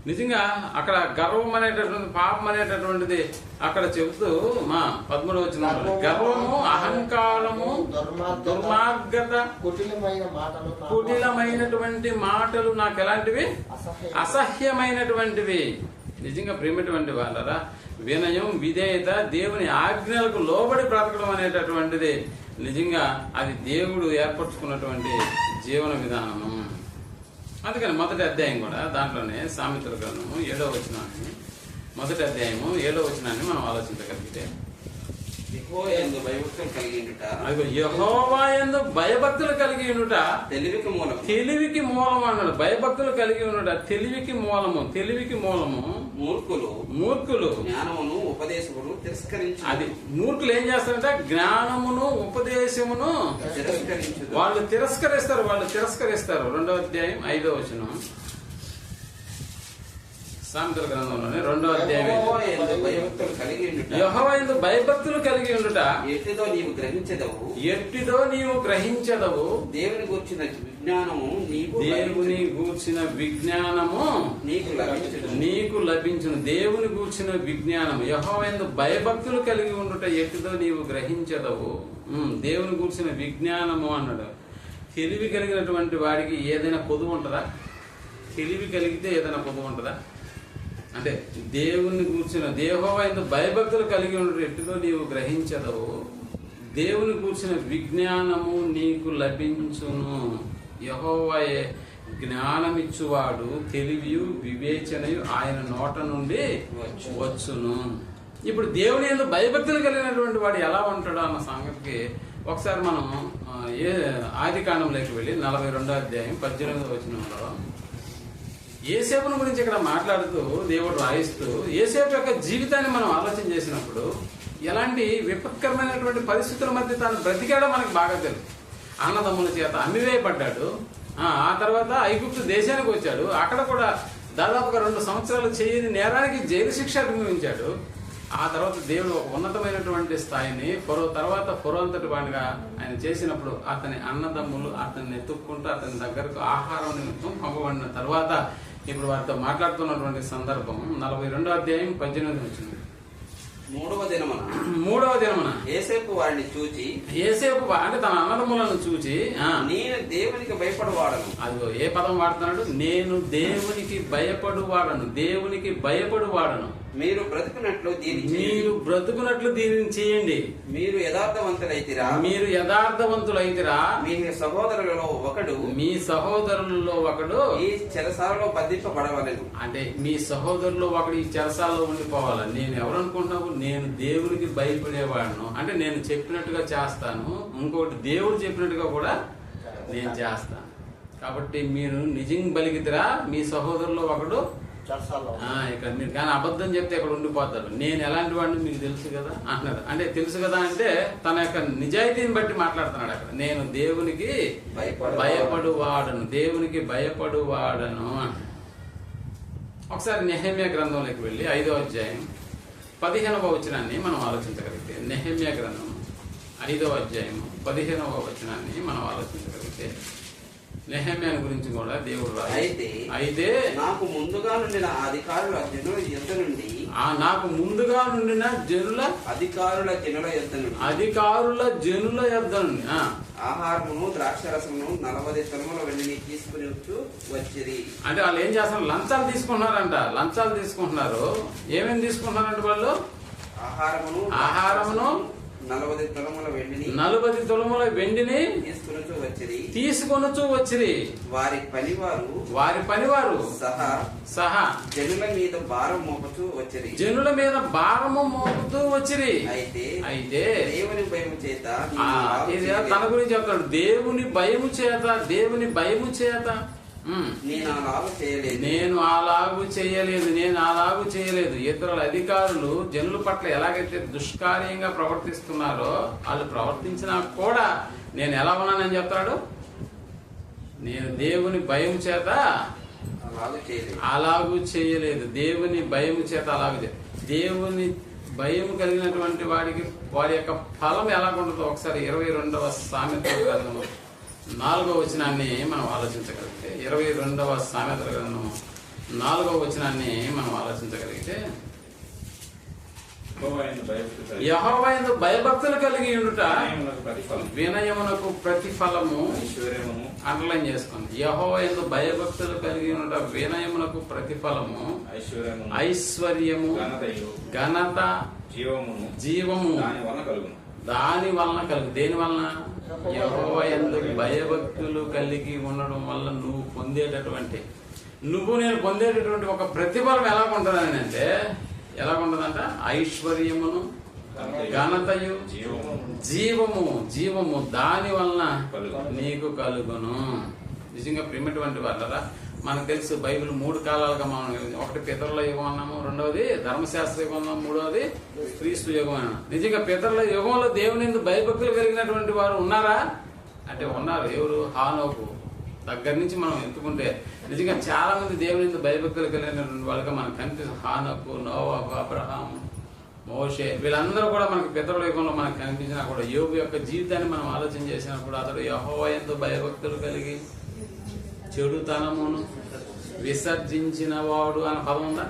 నిజంగా అక్కడ గర్వం అనేటటువంటి పాపం అనేటటువంటిది అక్కడ చెబుతూ 13వ వచనంలో గర్వము, అహంకారము, దుర్మార్గత, కుటిలమైనటువంటి మాటలు నాకు ఎలాంటివి? అసహ్యమైనటువంటివి. నిజంగా ప్రేమటువంటి వాళ్ళరా, వినయం, విధేయత, దేవుని ఆజ్ఞలకు లోబడి బ్రతకడం అనేటటువంటిది నిజంగా అది దేవుడు ఏర్పరచుకున్నటువంటి జీవన విధానము. అందుకని మొదటి అధ్యాయం కూడా దాంట్లోనే సామెతల గ్రంథము 7వ వచనాన్ని, మొదటి అధ్యాయము 7వ వచనాన్ని మనం ఆలోచించగలిగితే, యెహోవా యందు భయభక్తులు కలిగి ఉండుట, అదిగో యెహోవా యందు భయభక్తులు కలిగి ఉండుట తెలివికి మూలం అన్నాడు. భయభక్తులు కలిగి ఉండుట తెలివికి మూలము. మూర్ఖులు జ్ఞానమును ఉపదేశమును తిరస్కరించు. అది మూర్ఖులు ఏం చేస్తారంటే జ్ఞానమును ఉపదేశమును వాళ్ళు తిరస్కరిస్తారు. 2వ అధ్యాయం 5వ వచనం సామెతల గ్రంథంలోనే 2వ అధ్యాయం. యెహోవా యందు భయభక్తులు కలిగి ఉండుట ఎట్టిదో నీవు గ్రహించెదవు. దేవుని గూర్చిన విజ్ఞానము నీకు లభించును. దేవుని గూర్చిన విజ్ఞానము. యెహోవా యందు భయభక్తులు కలిగి ఉండుట ఎట్టిదో నీవు గ్రహించెదవు. దేవుని గూర్చిన విజ్ఞానము అన్నాడు. తెలివి కలిగినటువంటి వాడికి ఏదైనా పొదువు ఉంటుందా? తెలివి కలిగితే ఏదైనా పొదువు ఉంటుందా? అంటే దేవుని కూర్చున్న యెహోవా యందు భయభక్తులు కలిగి ఉండు ఎట్టుదో నీవు గ్రహించదవు. దేవుని కూర్చున్న విజ్ఞానము నీకు లభించును. యెహోవాయే జ్ఞానమిచ్చువాడు, తెలివియు వివేచనయు ఆయన నోట నుండి వచ్చును. ఇప్పుడు దేవుని యందు భయభక్తులు కలిగినటువంటి వాడు ఎలా ఉంటాడో అన్న సంగతికి ఒకసారి మనం ఆది కాండంలోకి వెళ్ళి 42వ అధ్యాయం 18వ వచనంలో యోసేపును గురించి ఇక్కడ మాట్లాడుతూ దేవుడు రాయిస్తూ యోసేపు యొక్క జీవితాన్ని మనం ఆలోచన చేసినప్పుడు ఎలాంటి విపత్కరమైనటువంటి పరిస్థితుల మధ్య తాను బ్రతికాడో మనకు బాగా తెలుసు. అన్నదమ్ముల చేత అమ్మివేయబడ్డాడు. ఆ తర్వాత ఐగుప్తు దేశానికి వచ్చాడు. అక్కడ కూడా దాదాపుగా 2 సంవత్సరాలు చేయని నేరానికి జైలు శిక్ష అనుభవించాడు. ఆ తర్వాత దేవుడు ఒక ఉన్నతమైనటువంటి స్థాయిని ఫరో అంతటి వాడిగా ఆయన చేసినప్పుడు అతని అన్నదమ్ములు అతన్ని ఎత్తుక్కుంటూ అతని దగ్గరకు ఆహారం నిమిత్తం పంపబడిన తర్వాత ఇప్పుడు వారితో మాట్లాడుతున్నటువంటి సందర్భం 42వ అధ్యాయం 18 వచ్చింది. 3వ దినమున యోసేపు వారిని చూచి, యోసేపు అంటే తన అన్నదమ్ములను చూచి, నేను దేవునికి భయపడువాడను. అదిగో ఏ పదం వాడుతున్నాడు? నేను దేవునికి భయపడువాడను. దేవునికి భయపడువాడను. మీరు బ్రతుకున్నట్లు దీనిని చేయండి. మీరు యథార్థవంతులైతిరా. మీ సహోదరులలో ఒకడు ఈ చెరసాలలో బంధింపబడవలెను. అంటే మీ సహోదరులో ఒకడు ఈ చెరసాలలో ఉండిపోవాలి. నేను ఎవరనుకుంటున్నావు? నేను దేవునికి భయపడేవాడును. అంటే నేను చెప్పినట్టుగా చేస్తాను. ఇంకొకటి దేవుడు చెప్పినట్టుగా కూడా నేను చేస్తాను. కాబట్టి మీరు నిజంగా బలిగిద్దరా మీ సహోదరులో ఒకడు ఇక్కడ మీరు కానీ అబద్ధం చెప్తే ఇక్కడ ఉండిపోతారు. నేను ఎలాంటి వాడిని మీకు తెలుసు కదా అంటున్నారు. అంటే తెలుసు కదా అంటే తన యొక్క నిజాయితీని బట్టి మాట్లాడుతున్నాడు. అక్కడ నేను దేవునికి భయపడువాడను, దేవునికి భయపడువాడను అంట. ఒకసారి నెహెమ్యా గ్రంథంలోకి వెళ్ళి 5వ అధ్యాయం 15వ వచనాన్ని మనం ఆలోచించగలిగితే, నెహెమ్యా గ్రంథం 5వ అధ్యాయం 15వ వచనాన్ని మనం ఆలోచించగలిగితే నెహెమ్యాను గురించి కూడా దేవుడు రాయి. అయితే నాకు ముందుగా నుండిన అధికారుల జనుల యుద్ధ నుండి అధికారుల జనుల యుద్ధ నుండి ఆహారమును ద్రాక్షరసమును 40 తులముల వెండిని తీసుకుని వచ్చింది. అంటే వాళ్ళు ఏం చేస్తున్నారు? లంచాలు తీసుకుంటున్నారు. ఏమేమి తీసుకుంటున్నారంటే వాళ్ళు ఆహారమును 40 తులముల వెండిని తీసుకొనొచ్చు వచ్చిరి. వారి పనివారు సహా జనుల మీద భారము మోపుతూ వచ్చిరి. అయితే దేవుని భయము చేత తన గురించి చెప్తాడు. దేవుని భయము చేత నేను అలాగు చేయలేదు. ఇతరుల అధికారులు జనుల పట్ల ఎలాగైతే దుష్కార్యంగా ప్రవర్తిస్తున్నారో వాళ్ళు ప్రవర్తించినా కూడా నేను ఎలా ఉన్నానని చెప్తాడు. నేను దేవుని భయం చేత అలాగూ చేయలేదు. దేవుని భయం చేత దేవుని భయం కలిగినటువంటి వాడి యొక్క ఫలం ఎలాగుంటుందో ఒకసారి 22వ సామెతల గ్రంథం 4వ వచనాన్ని మనం ఆలోచించగలిగితే, 22వ సామెతల గ్రంథం 4వ వచనాన్ని మనం ఆలోచించగలిగితే, యెహోవా యందు భయభక్తులు కలిగి ఉండుట వినయమునకు ప్రతిఫలము. అండర్లైన్ చేసుకోండి. యెహోవా యందు భయభక్తులు కలిగి ఉండుట వినయమునకు ప్రతిఫలము, ఐశ్వర్యము, ఘనత, జీవము దాని వలన కలుగు. దేని వలన? యెహోవా యందు భయభక్తులు కలిగి ఉండడం వల్ల నేను పొందేటటువంటి ఒక ప్రతిఫలం ఎలాగుంటుందని అంటే ఎలాగుంటుందంట? ఐశ్వర్యమును, ఘనతయు, జీవము దాని వలన నీకు కలుగును. నిజంగా ప్రియమైనటువంటి వాళ్ళరా, మనకు తెలుసు బైబిల్ 3 కాలాలుగా మనం, ఒకటి పితరుల యుగం అన్నాము, రెండవది ధర్మశాస్త్ర యుగం అన్నాము, మూడవది క్రీస్తు యుగం అన్నాము. నిజంగా పితరుల యుగంలో దేవుని భయభక్తులు కలిగినటువంటి వారు ఉన్నారా అంటే ఉన్నారు. ఎవరు? హానోకు దగ్గర నుంచి మనం ఎత్తుకుంటే నిజంగా చాలా మంది దేవుని భయభక్తులు కలిగినటువంటి వాళ్ళుగా మనకు కనిపిస్తుంది. హానోకు, నోవాహు, అబ్రహాం, మోషే వీళ్ళందరూ కూడా మనకు పితరుల యుగంలో మనకు కనిపించినా కూడా యోబు యొక్క జీవితాన్ని మనం ఆలోచన చేసినప్పుడు అతడు యెహోవా యందు భయభక్తులు కలిగి చెడుతనమును విసర్జించిన వాడు అనే పదం ఉందా?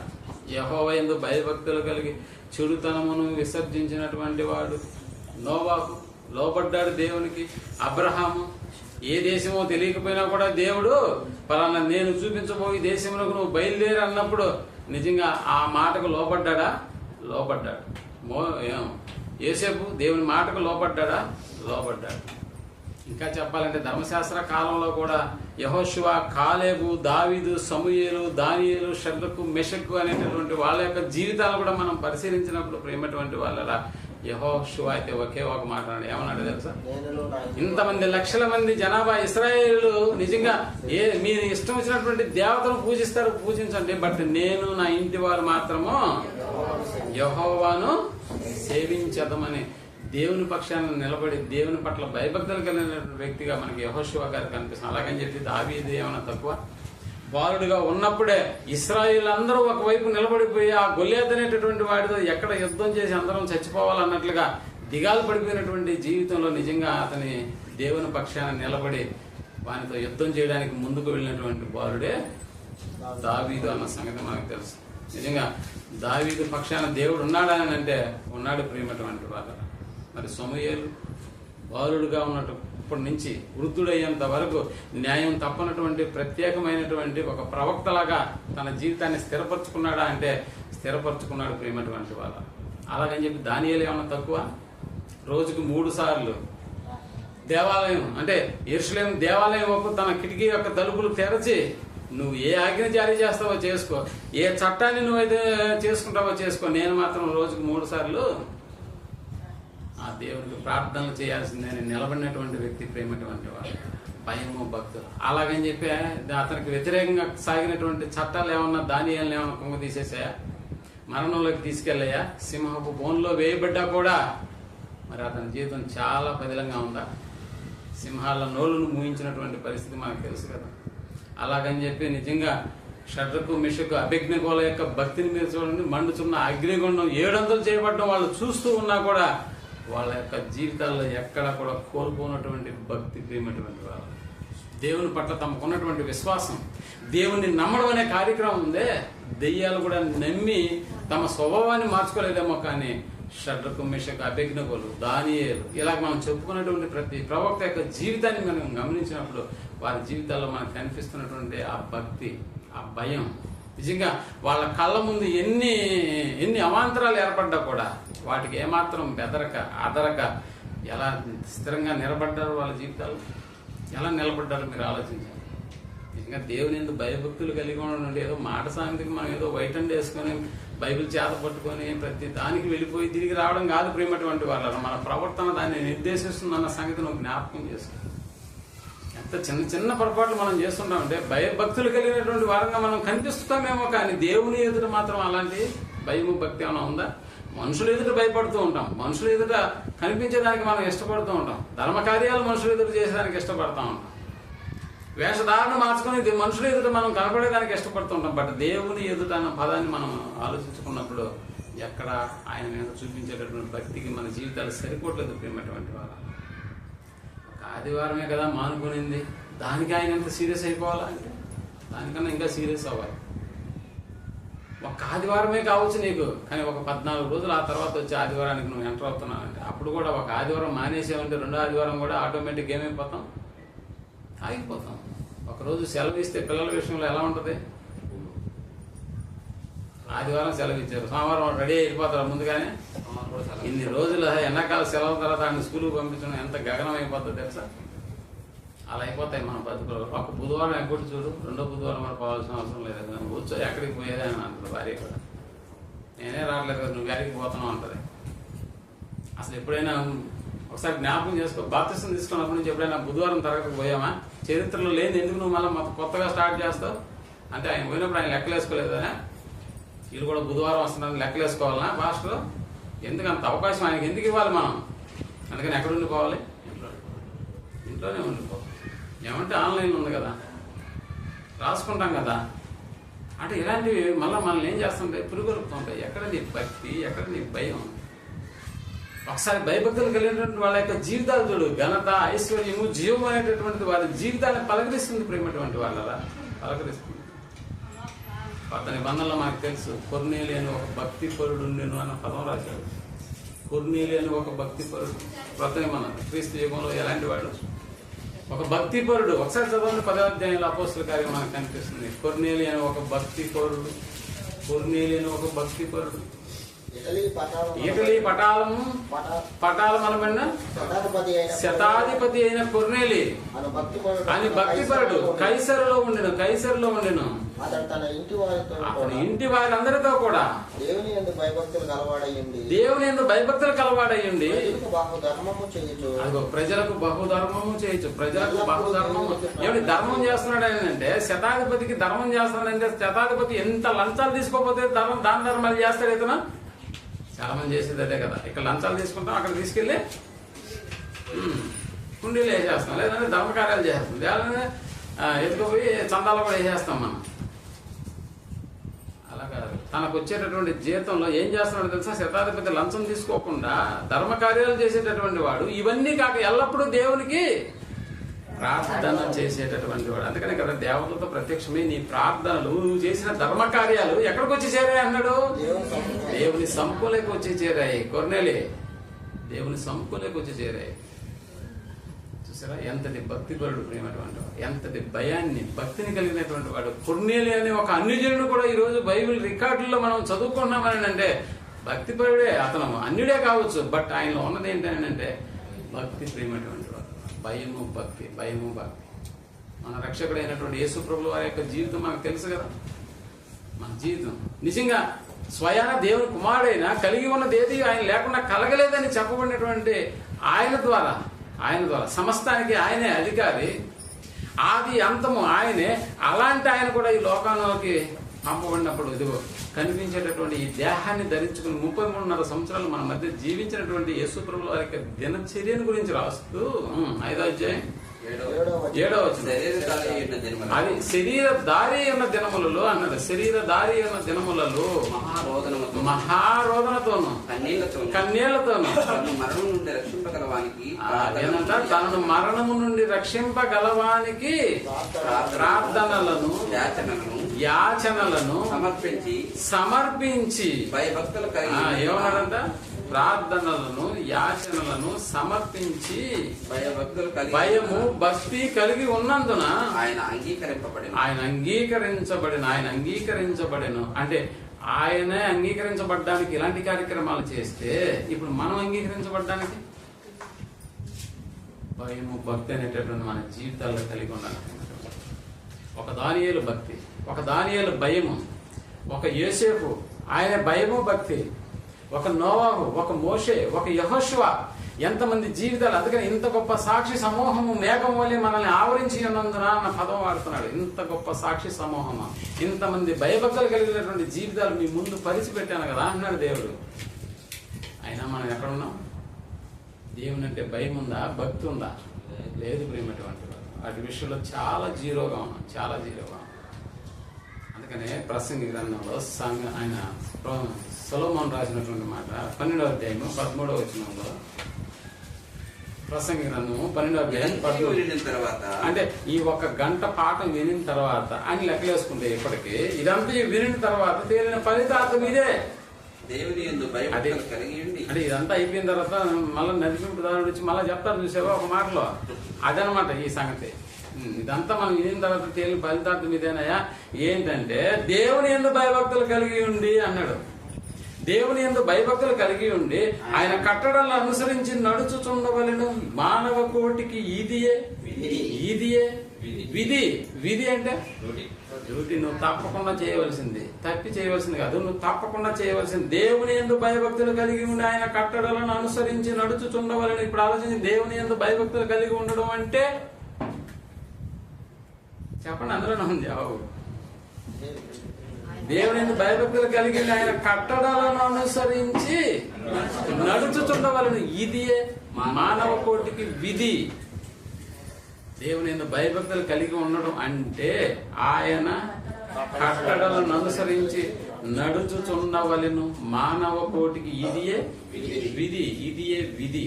యెహోవా యందు భయభక్తులు కలిగి చెడుతనమును విసర్జించినటువంటి వాడు. నోవాహు లోబడ్డాడు దేవునికి. అబ్రహాము ఏ దేశమో తెలియకపోయినా కూడా దేవుడు పలానా నేను చూపించబోయే దేశంలోకి నువ్వు బయలుదేరి అన్నప్పుడు నిజంగా ఆ మాటకు లోబడ్డాడు. యోసేపు దేవుని మాటకు లోబడ్డాడు. ఇంకా చెప్పాలంటే ధర్మశాస్త్ర కాలంలో కూడా యెహోషువ, కాలేబు, దావీదు, సమూయేలు, దానియేలు, షద్రకు, మెషకు అనేటటువంటి వాళ్ళ యొక్క జీవితాలు కూడా మనం పరిశీలించినప్పుడు ప్రేమటువంటి వాళ్ళ యెహోషువ అయితే ఒకే ఒక మాట అన్నాడు. ఏమన్నాడు తెలుసా? నేనును నా ఇంటి ఇంతమంది లక్షల మంది జనాభా ఇశ్రాయేలు నిజంగా మీరు ఇష్టం వచ్చినటువంటి దేవతను పూజిస్తారు, పూజించండి, బట్ నేను నా ఇంటి వారు మాత్రము యెహోవాను సేవించదమని దేవుని పక్షాన నిలబడి దేవుని పట్ల భయభక్తులు కలిగిన వ్యక్తిగా మనకి యెహోషువ గారు కనిపిస్తుంది. అలాగని చెప్పి దావీదు ఏమైనా తక్కువ? బాలుడుగా ఉన్నప్పుడే ఇశ్రాయేలు అందరూ ఒకవైపు నిలబడిపోయి ఆ గొల్యాత్ అనేటటువంటి వాడితో ఎక్కడ యుద్ధం చేసి అందరం చచ్చిపోవాలన్నట్లుగా దిగాలు పడిపోయినటువంటి జీవితంలో నిజంగా అతని దేవుని పక్షాన నిలబడి వానితో యుద్ధం చేయడానికి ముందుకు వెళ్ళినటువంటి బాలుడే దావీదు అన్న సంగతి మనకు తెలుసు. నిజంగా దావీదు పక్షాన దేవుడు ఉన్నాడని అంటే ఉన్నాడు ప్రియమైనటువంటి వాళ్ళ. మరి సమూయేలు బాలుడుగా ఉన్నప్పటి నుంచి వృద్ధుడయ్యేంత వరకు న్యాయం తప్పనటువంటి ప్రత్యేకమైనటువంటి ఒక ప్రవక్తలాగా తన జీవితాన్ని స్థిరపరచుకున్నాడా అంటే స్థిరపరచుకున్నాడు ప్రియమైనటువంటి వాళ్ళ. అలాగని చెప్పి దానియేలు ఏమన్నా తక్కువ? రోజుకు 3 సార్లు దేవాలయం అంటే యెరూషలేము దేవాలయం వైపు తన కిటికీ యొక్క తలుపులు తెరచి నువ్వు ఏ ఆజ్ఞ జారీ చేస్తావో చేసుకో, ఏ చట్టాన్ని నువ్వైతే చేసుకుంటావో చేసుకో, నేను మాత్రం రోజుకు 3 సార్లు ఆ దేవుడికి ప్రార్థనలు చేయాల్సిందే అని నిలబడినటువంటి వ్యక్తి ప్రేమటువంటి వాడు. భయము భక్తులు. అలాగని చెప్పి అతనికి వ్యతిరేకంగా సాగినటువంటి చట్టాలు ఏమన్నా దానియేలుని ఏమన్నా కుంగ తీసేసాయా? మరణంలోకి తీసుకెళ్ళాయా? సింహపు బోన్లో వేయబడ్డా కూడా మరి అతని జీవితం చాలా పదిలంగా ఉందా? సింహాల నోలును మూయించినటువంటి పరిస్థితి మనకు తెలుసు కదా. అలాగని చెప్పి నిజంగా షడ్రకు మిషకు అభిజ్ఞగోళ యొక్క భక్తిని మీరు చూడండి. మండుచున్న అగ్నిగుండం 700 చేయబడడం వాళ్ళు చూస్తూ ఉన్నా కూడా వాళ్ళ యొక్క జీవితాల్లో ఎక్కడ కూడా కోల్పోనటువంటి భక్తి ప్రేమటువంటి వాళ్ళు. దేవుని పట్ల తమకున్నటువంటి విశ్వాసం, దేవుణ్ణి నమ్మడం అనే కార్యక్రమం ఉందే, దెయ్యాలు కూడా నమ్మి తమ స్వభావాన్ని మార్చుకోలేదేమో, కానీ షడ్రకు మిషకు అభిజ్ఞగోలు దానియేలు ఇలాగ మనం చెప్పుకున్నటువంటి ప్రతి ప్రవక్త యొక్క జీవితాన్ని మనం గమనించినప్పుడు వారి జీవితాల్లో మనకు కనిపిస్తున్నటువంటి ఆ భక్తి, ఆ భయం, నిజంగా వాళ్ళ కళ్ళ ముందు ఎన్ని అవాంతరాలు ఏర్పడ్డా కూడా వాటికి ఏమాత్రం బెదరక అదరక ఎలా స్థిరంగా నిలబడ్డారు వాళ్ళ జీవితాలు, ఎలా నిలబడ్డారు మీరు ఆలోచించాలి. నిజంగా దేవుని ఎందుకు భయభక్తులు కలిగి ఉండండి. ఏదో మాట సాంతికి మనం ఏదో వైట్ అండ్ వేసుకొని బైబిల్ చేత పట్టుకొని ప్రతి దానికి వెళ్ళిపోయి తిరిగి రావడం కాదు ప్రియమైనటువంటి వాళ్ళ. మన ప్రవర్తన దాన్ని నిర్దేశిస్తుందన్న సంగతి నువ్వు జ్ఞాపకం చేసుకో. ఎంత చిన్న పొరపాట్లు మనం చేస్తుంటామంటే భయభక్తులు కలిగినటువంటి వారంగా మనం కనిపిస్తామేమో, కానీ దేవుని ఎదుట మాత్రం అలాంటి భయము భక్తి ఏమైనా ఉందా? మనుషులు ఎదుట భయపడుతూ ఉంటాం, మనుషులు ఎదుట కనిపించేదానికి మనం ఇష్టపడుతూ ఉంటాం, ధర్మ కార్యాలు మనుషులు ఎదుట చేసేదానికి ఇష్టపడుతూ ఉంటాం, వేషధారణ మార్చుకొని మనుషుల ఎదుట మనం కనపడేదానికి ఇష్టపడుతూ ఉంటాం. బట్ దేవుని ఎదుట అన్న పదాన్ని మనం ఆలోచించుకున్నప్పుడు ఎక్కడ ఆయన మీద చూపించేటటువంటి భక్తికి మన జీవితాలు సరిపోవట్లేదు ప్రియమైనటువంటి వాళ్ళ. ఒక ఆదివారమే కదా మానుకునింది, దానికి ఆయన ఎంత సీరియస్ అయిపోవాలా అంటే దానికన్నా ఇంకా సీరియస్ అవ్వాలి. ఒక ఆదివారమే కావచ్చు నీకు, కానీ ఒక 14 రోజులు ఆ తర్వాత వచ్చే ఆదివారానికి నువ్వు ఎంటర్ అవుతున్నావంటే అప్పుడు కూడా ఒక ఆదివారం మానేసావంటే రెండో ఆదివారం కూడా ఆటోమేటిక్ ఏమైపోతాం, ఆగిపోతాం. ఒకరోజు సెలవు ఇస్తే పిల్లల విషయంలో ఎలా ఉంటుంది? ఆదివారం సెలవు ఇచ్చారు, సోమవారం రెడీ అయిపోతారు ముందుగానే. ఇన్ని రోజులు ఎండాకాలం సెలవు తర్వాత ఆయన స్కూల్కి పంపించడం ఎంత గగనం అయిపోతుంది తెలుసా? అలా అయిపోతాయి మన బతుకులు. ఒక బుధవారం ఎప్పుడు చూడు, రెండో బుధవారం మనం పోవాల్సిన అవసరం లేదు, కూర్చో ఎక్కడికి పోయేది అని అంటారు భార్య కూడా. నేనే రావట్లేదు కదా, నువ్వు ఎక్కడికి పోతున్నావు అంటది. అసలు ఎప్పుడైనా ఒకసారి జ్ఞాపకం చేసుకో, బాప్తిసం తీసుకున్నప్పటి నుంచి ఎప్పుడైనా బుధవారం తరగతికి పోయామా? చరిత్రలో లేని ఎందుకు నువ్వు మళ్ళీ మొత్తం కొత్తగా స్టార్ట్ చేస్తావు అంటే ఆయన పోయినప్పుడు ఆయన లెక్కలేసుకోలేదా? వీళ్ళు కూడా బుధవారం వస్తున్నారని లెక్కలేసుకోవాలనా పాస్టర్? ఎందుకు అంత అవకాశం ఆయనకి ఎందుకు ఇవ్వాలి మనం? అందుకని ఎక్కడ ఉండిపోవాలి? ఇంట్లోనే ఉండిపోవాలి. ఏమంటే ఆన్లైన్ ఉంది కదా, రాసుకుంటాం కదా. అంటే ఇలాంటివి మళ్ళీ మనల్ని ఏం చేస్తుంటాయి, పురుగొలుపుతుంటాయి. ఎక్కడ నీ భక్తి, ఎక్కడ నీ భయం? ఒకసారి భయభక్తులు కలిగినటువంటి వాళ్ళ యొక్క జీవితాలు చూడు, ఘనత, ఐశ్వర్యము, జీవం అనేటటువంటి వారి జీవితాన్ని పలకరిస్తుంది ప్రేమటువంటి వాళ్ళరా, పలకరిస్తుంది. కొత్త నిబంధనలో మనకు తెలుసు, కొర్నేలి అని ఒక భక్తి పరుడు నేను అన్న పదం రాశాడు. కొర్నేలి అని ఒక భక్తి పరుడు. కొత్త నిబంధన క్రీస్తు యుగంలో ఎలాంటి వాడు? ఒక భక్తి పరుడు. ఒకసారి చదవండి 10వ అధ్యాయంలో అపోస్తలుల కార్యం మనకు కనిపిస్తుంది. కొర్నేలి అని ఒక భక్తి పరుడు, కొర్నేలి అని ఒక భక్తి పరుడు. ఇటలీ పటాలం అనబడిన శతాధిపతి అయిన కొర్నేలి అని భక్తిపరుడు కైసరులో ఉండెను. అతని ఇంటి వారందరితో కూడా దేవుని యందు భయభక్తులు కలవాడయ్యుండి అదిగో ప్రజలకు బహుధర్మము చేయొచ్చు. ప్రజలకు బహుధర్మము ఏమిటి ధర్మం చేస్తున్నాడు ఆయన అంటే, శతాధిపతికి ధర్మం చేస్తున్నాడంటే, శతాధిపతి ఎంత లంచాలు తీసుకోకపోతే దాన ధర్మాలు చేస్తాడు ఇతను. చాలా మంది చేసేది అదే కదా, ఇక్కడ లంచాలు తీసుకుంటాం, అక్కడ తీసుకెళ్ళి కుండీలు వేసేస్తాం, లేదంటే ధర్మకార్యాలు చేస్తాం, లేదంటే ఎత్తుకుపోయి చందాలు కూడా వేసేస్తాం మనం. అలా కాదు, తనకు వచ్చేటటువంటి జీతంలో ఏం చేస్తున్నాడు తెలుసా? శతాధిపతి లంచం తీసుకోకుండా ధర్మకార్యాలు చేసేటటువంటి వాడు, ఇవన్నీ కాక ఎల్లప్పుడూ దేవునికి ప్రార్థన చేసేటటువంటి వాడు. అందుకని కదా దేవతలతో ప్రత్యక్షమే నీ ప్రార్థనలు, నువ్వు చేసిన ధర్మకార్యాలు ఎక్కడికి వచ్చి చేరాయి అన్నాడు? దేవుని సంపులోకి వచ్చి చేరాయి. కొర్నేలి దేవుని సంపులోకి వచ్చి చేరాయి. చూసారా ఎంతటి భక్తిపరుడు, ప్రేమటువంటి వాడు, ఎంతటి భయాన్ని భక్తిని కలిగినటువంటి వాడు. కొర్నేలి అనే ఒక అన్యజనుడు కూడా ఈ రోజు బైబిల్ రికార్డుల్లో మనం చదువుకున్నామని అంటే భక్తిపరుడే. అతను అన్యుడే కావచ్చు, బట్ ఆయనలో ఉన్నది ఏంటంటే భక్తి, ప్రేమటువంటి వాడు. భయము భక్తి. మన రక్షకుడైనటువంటి యేసు ప్రభువు వారి యొక్క జీవితం మనకు తెలుసు కదా. మన జీవితం నిజంగా స్వయాన దేవుని కుమారుడైనా కలిగి ఉన్నది ఏది ఆయన లేకుండా కలగలేదని చెప్పబడినటువంటి ఆయన ద్వారా సమస్తానికి ఆయనే అధికారి, ఆది అంతము ఆయనే. అలాంటి ఆయన కూడా ఈ లోకంలోకి పంపబడినప్పుడు ఇదిగో కనిపించేటటువంటి ఈ దేహాన్ని ధరించుకుని 33.5 సంవత్సరాలు మన మధ్య జీవించినటువంటి యేసు ప్రభువు వారి యొక్క దినచర్యను గురించి రాస్తూ 5వ అధ్యాయం 7వ వచనం, అది శరీరధారి ఉన్న దినములలో అన్నది. శరీరధారి ఉన్న దినములలో మహారోదనతోను కన్నీళ్లతోను తనను మరణము నుండి రక్షింపగలవానికి ప్రార్థనలను యాచనలను సమర్పించి ఏమన్నాడంట? ప్రార్థనలను యాచనలను సమర్పించి భయము భక్తి కలిగి ఉన్నందున ఆయన అంగీకరించబడిన అంటే ఆయనే అంగీకరించబడ్డానికి ఇలాంటి కార్యక్రమాలు చేస్తే ఇప్పుడు మనం అంగీకరించబడ్డానికి భయము భక్తి అనేటటువంటి మన జీవితాల్లో కలిగి ఉండాలి. ఒక దానియేలు భక్తి, ఒక దానియేలు భయము, ఒక యోసేపు ఆయన భయము భక్తి, ఒక నోవాహు, ఒక మోషే, ఒక యెహోషువ, ఎంతమంది జీవితాలు. అందుకని ఇంత గొప్ప సాక్షి సమూహము మేఘం వలె మనల్ని ఆవరించి ఉన్నందున అన్న పదం వాడుతున్నాడు. ఇంత గొప్ప సాక్షి సమూహము, ఇంతమంది భయభక్తులు కలిగినటువంటి జీవితాలు మీ ముందు పరిచిపెట్టాను కదా అన్నాడు దేవుడు. అయినా మనం ఎక్కడున్నాం? దేవుని అంటే భయం ఉందా? భక్తి ఉందా? లేదు ప్రేమటువంటి వాటి విషయంలో చాలా జీరోగా ఉన్నాం. అందుకనే ప్రసంగి గ్రంథంలో ఆయన సొలొమోను రాసినటువంటి మాట 12వ అధ్యాయం 13వ వచనంలో, ప్రసంగి గ్రంథము 12వ అధ్యాయం 13 అంటే ఈ 1 గంట పాఠం వినిన తర్వాత అని లెక్కలేసుకుంటే ఇప్పటికీ ఇదంతా వినిన తర్వాత తేలిన ఫలితార్థం ఇదే. అంటే ఇదంతా అయిపోయిన తర్వాత మళ్ళీ నడిపింపు దాని వచ్చి మళ్ళీ చెప్తారు చూసావా ఒక మాటలో, అదనమాట ఈ సంగతి. ఇదంతా మనం వినిన తర్వాత తేలిన ఫలితార్థం ఇదేనయ్యా. ఏంటంటే దేవుని యందు భయభక్తులు కలిగి ఉండి అన్నాడు. దేవుని యందు భయభక్తులు కలిగి ఉండి ఆయన కట్టడలను అనుసరించి నడుచుచుండవలెను. మానవ కోటికి ఇదియే విధి అంటే డ్యూటీ. నువ్వు తప్పకుండా చేయవలసింది, తప్పి చేయవలసింది కాదు, నువ్వు తప్పకుండా చేయవలసింది. దేవుని యందు భయభక్తులు కలిగి ఉండి ఆయన కట్టడలను అనుసరించి నడుచుచుండవలెను. ఇప్పుడు ఆలోచించి, దేవుని యందు భయభక్తులు కలిగి ఉండడం అంటే చెప్పండి, అందులోనే ఉంది జవాబు. దేవుని యందు భయభక్తులు కలిగి ఆయన కట్టడలను అనుసరించి నడుచుచుండవలెను. ఇదియే మానవ కోటికి విధి. దేవుని యందు భయభక్తులు కలిగి ఉండడం అంటే ఆయన కట్టడలను అనుసరించి నడుచుచుండవలెను. మానవ కోటికి ఇదియే విధి.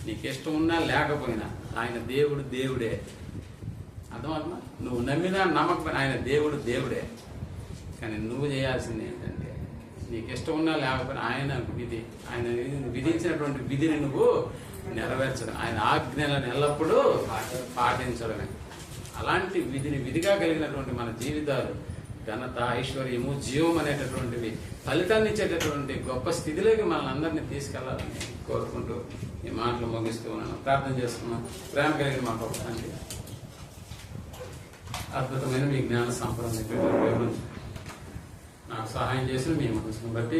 నీకు ఇష్టం ఉన్నా లేకపోయినా ఆయన దేవుడే. అర్థమవుతుందా? నువ్వు నమ్మినా నమ్మకపోయినా ఆయన దేవుడే. కానీ నువ్వు చేయాల్సింది ఏంటంటే, నీకు ఇష్టం ఉన్నా లేకపోయినా ఆయన విధించినటువంటి విధిని నువ్వు నెరవేర్చడం, ఆయన ఆజ్ఞలను ఎల్లప్పుడూ పాటించడమే. అలాంటి విధిగా కలిగినటువంటి మన జీవితాలు ఘనత, ఐశ్వర్యము, జీవం అనేటటువంటివి ఫలితాన్ని ఇచ్చేటటువంటి గొప్ప స్థితిలోకి మనల్ని అందరినీ తీసుకెళ్లాలని కోరుకుంటూ ఈ మాటలు ముగిస్తూ ఉన్నాను. ప్రార్థన చేస్తున్నాం. ప్రేమ కలిగిన మా గొప్ప తండ్రి, అద్భుతమైన మీ జ్ఞాన సంపద నాకు సహాయం చేసిన మీ మనసును బట్టి,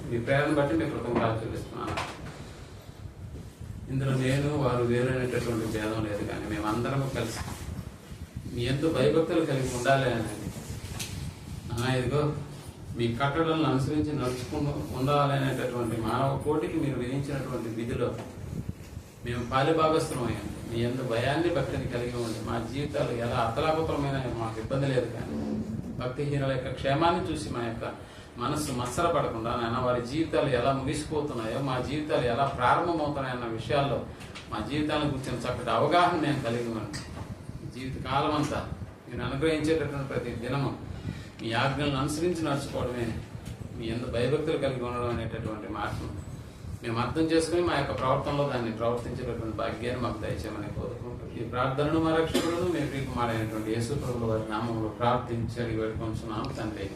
మీ ప్రేరణ బట్టి మీ కృతజ్ఞతలు చెల్లిస్తున్నాను. ఇందులో నేను వారు వేరు అనేటటువంటి భేదం లేదు, కానీ మేమందరం కలిసి మీ ఎంతో భయభక్తులు కలిగి ఉండాలి అని ఇదిగో మీ కట్టడలను అనుసరించి నడుచుకుంటూ ఉండాలి అనేటటువంటి మానవ కోటికి మీరు విధించినటువంటి విధిలో మేము పాలిభాగస్థులం అయ్యాం. మీ ఎందు భయాన్ని, భక్తిని కలిగి ఉండి మా జీవితాలు ఎలా అతలాకుతలమైన మాకు ఇబ్బంది లేదు, కానీ భక్తిహీనుల యొక్క క్షేమాన్ని చూసి మా యొక్క మనస్సు మత్సరపడకుండా నాయన వారి జీవితాలు ఎలా ముగిసిపోతున్నాయో, మా జీవితాలు ఎలా ప్రారంభమవుతున్నాయన్న విషయాల్లో మా జీవితాలను గురించిన చక్కటి అవగాహన మేము కలిగి ఉన్నాం. జీవిత కాలం అంతా మీరు అనుగ్రహించేటటువంటి ప్రతి దినము మీ ఆజ్ఞలను అనుసరించి నడుచుకోవడమే మీ ఎంత భయభక్తులు కలిగి ఉండడం అనేటటువంటి మాటను మేము అర్థం చేసుకుని మా యొక్క ప్రవర్తనలో దాన్ని ప్రవర్తించేటటువంటి భాగ్యాన్ని మాకు దయచేయమని కోరుకుంటూ ఈ ప్రార్థనను మా రక్షకులను మీ ప్రియకుమారైనటువంటి యేసు ప్రభువు వారి నామంలో ప్రార్థించి అడిగి వేడుకొంచున్నాము తండ్రి.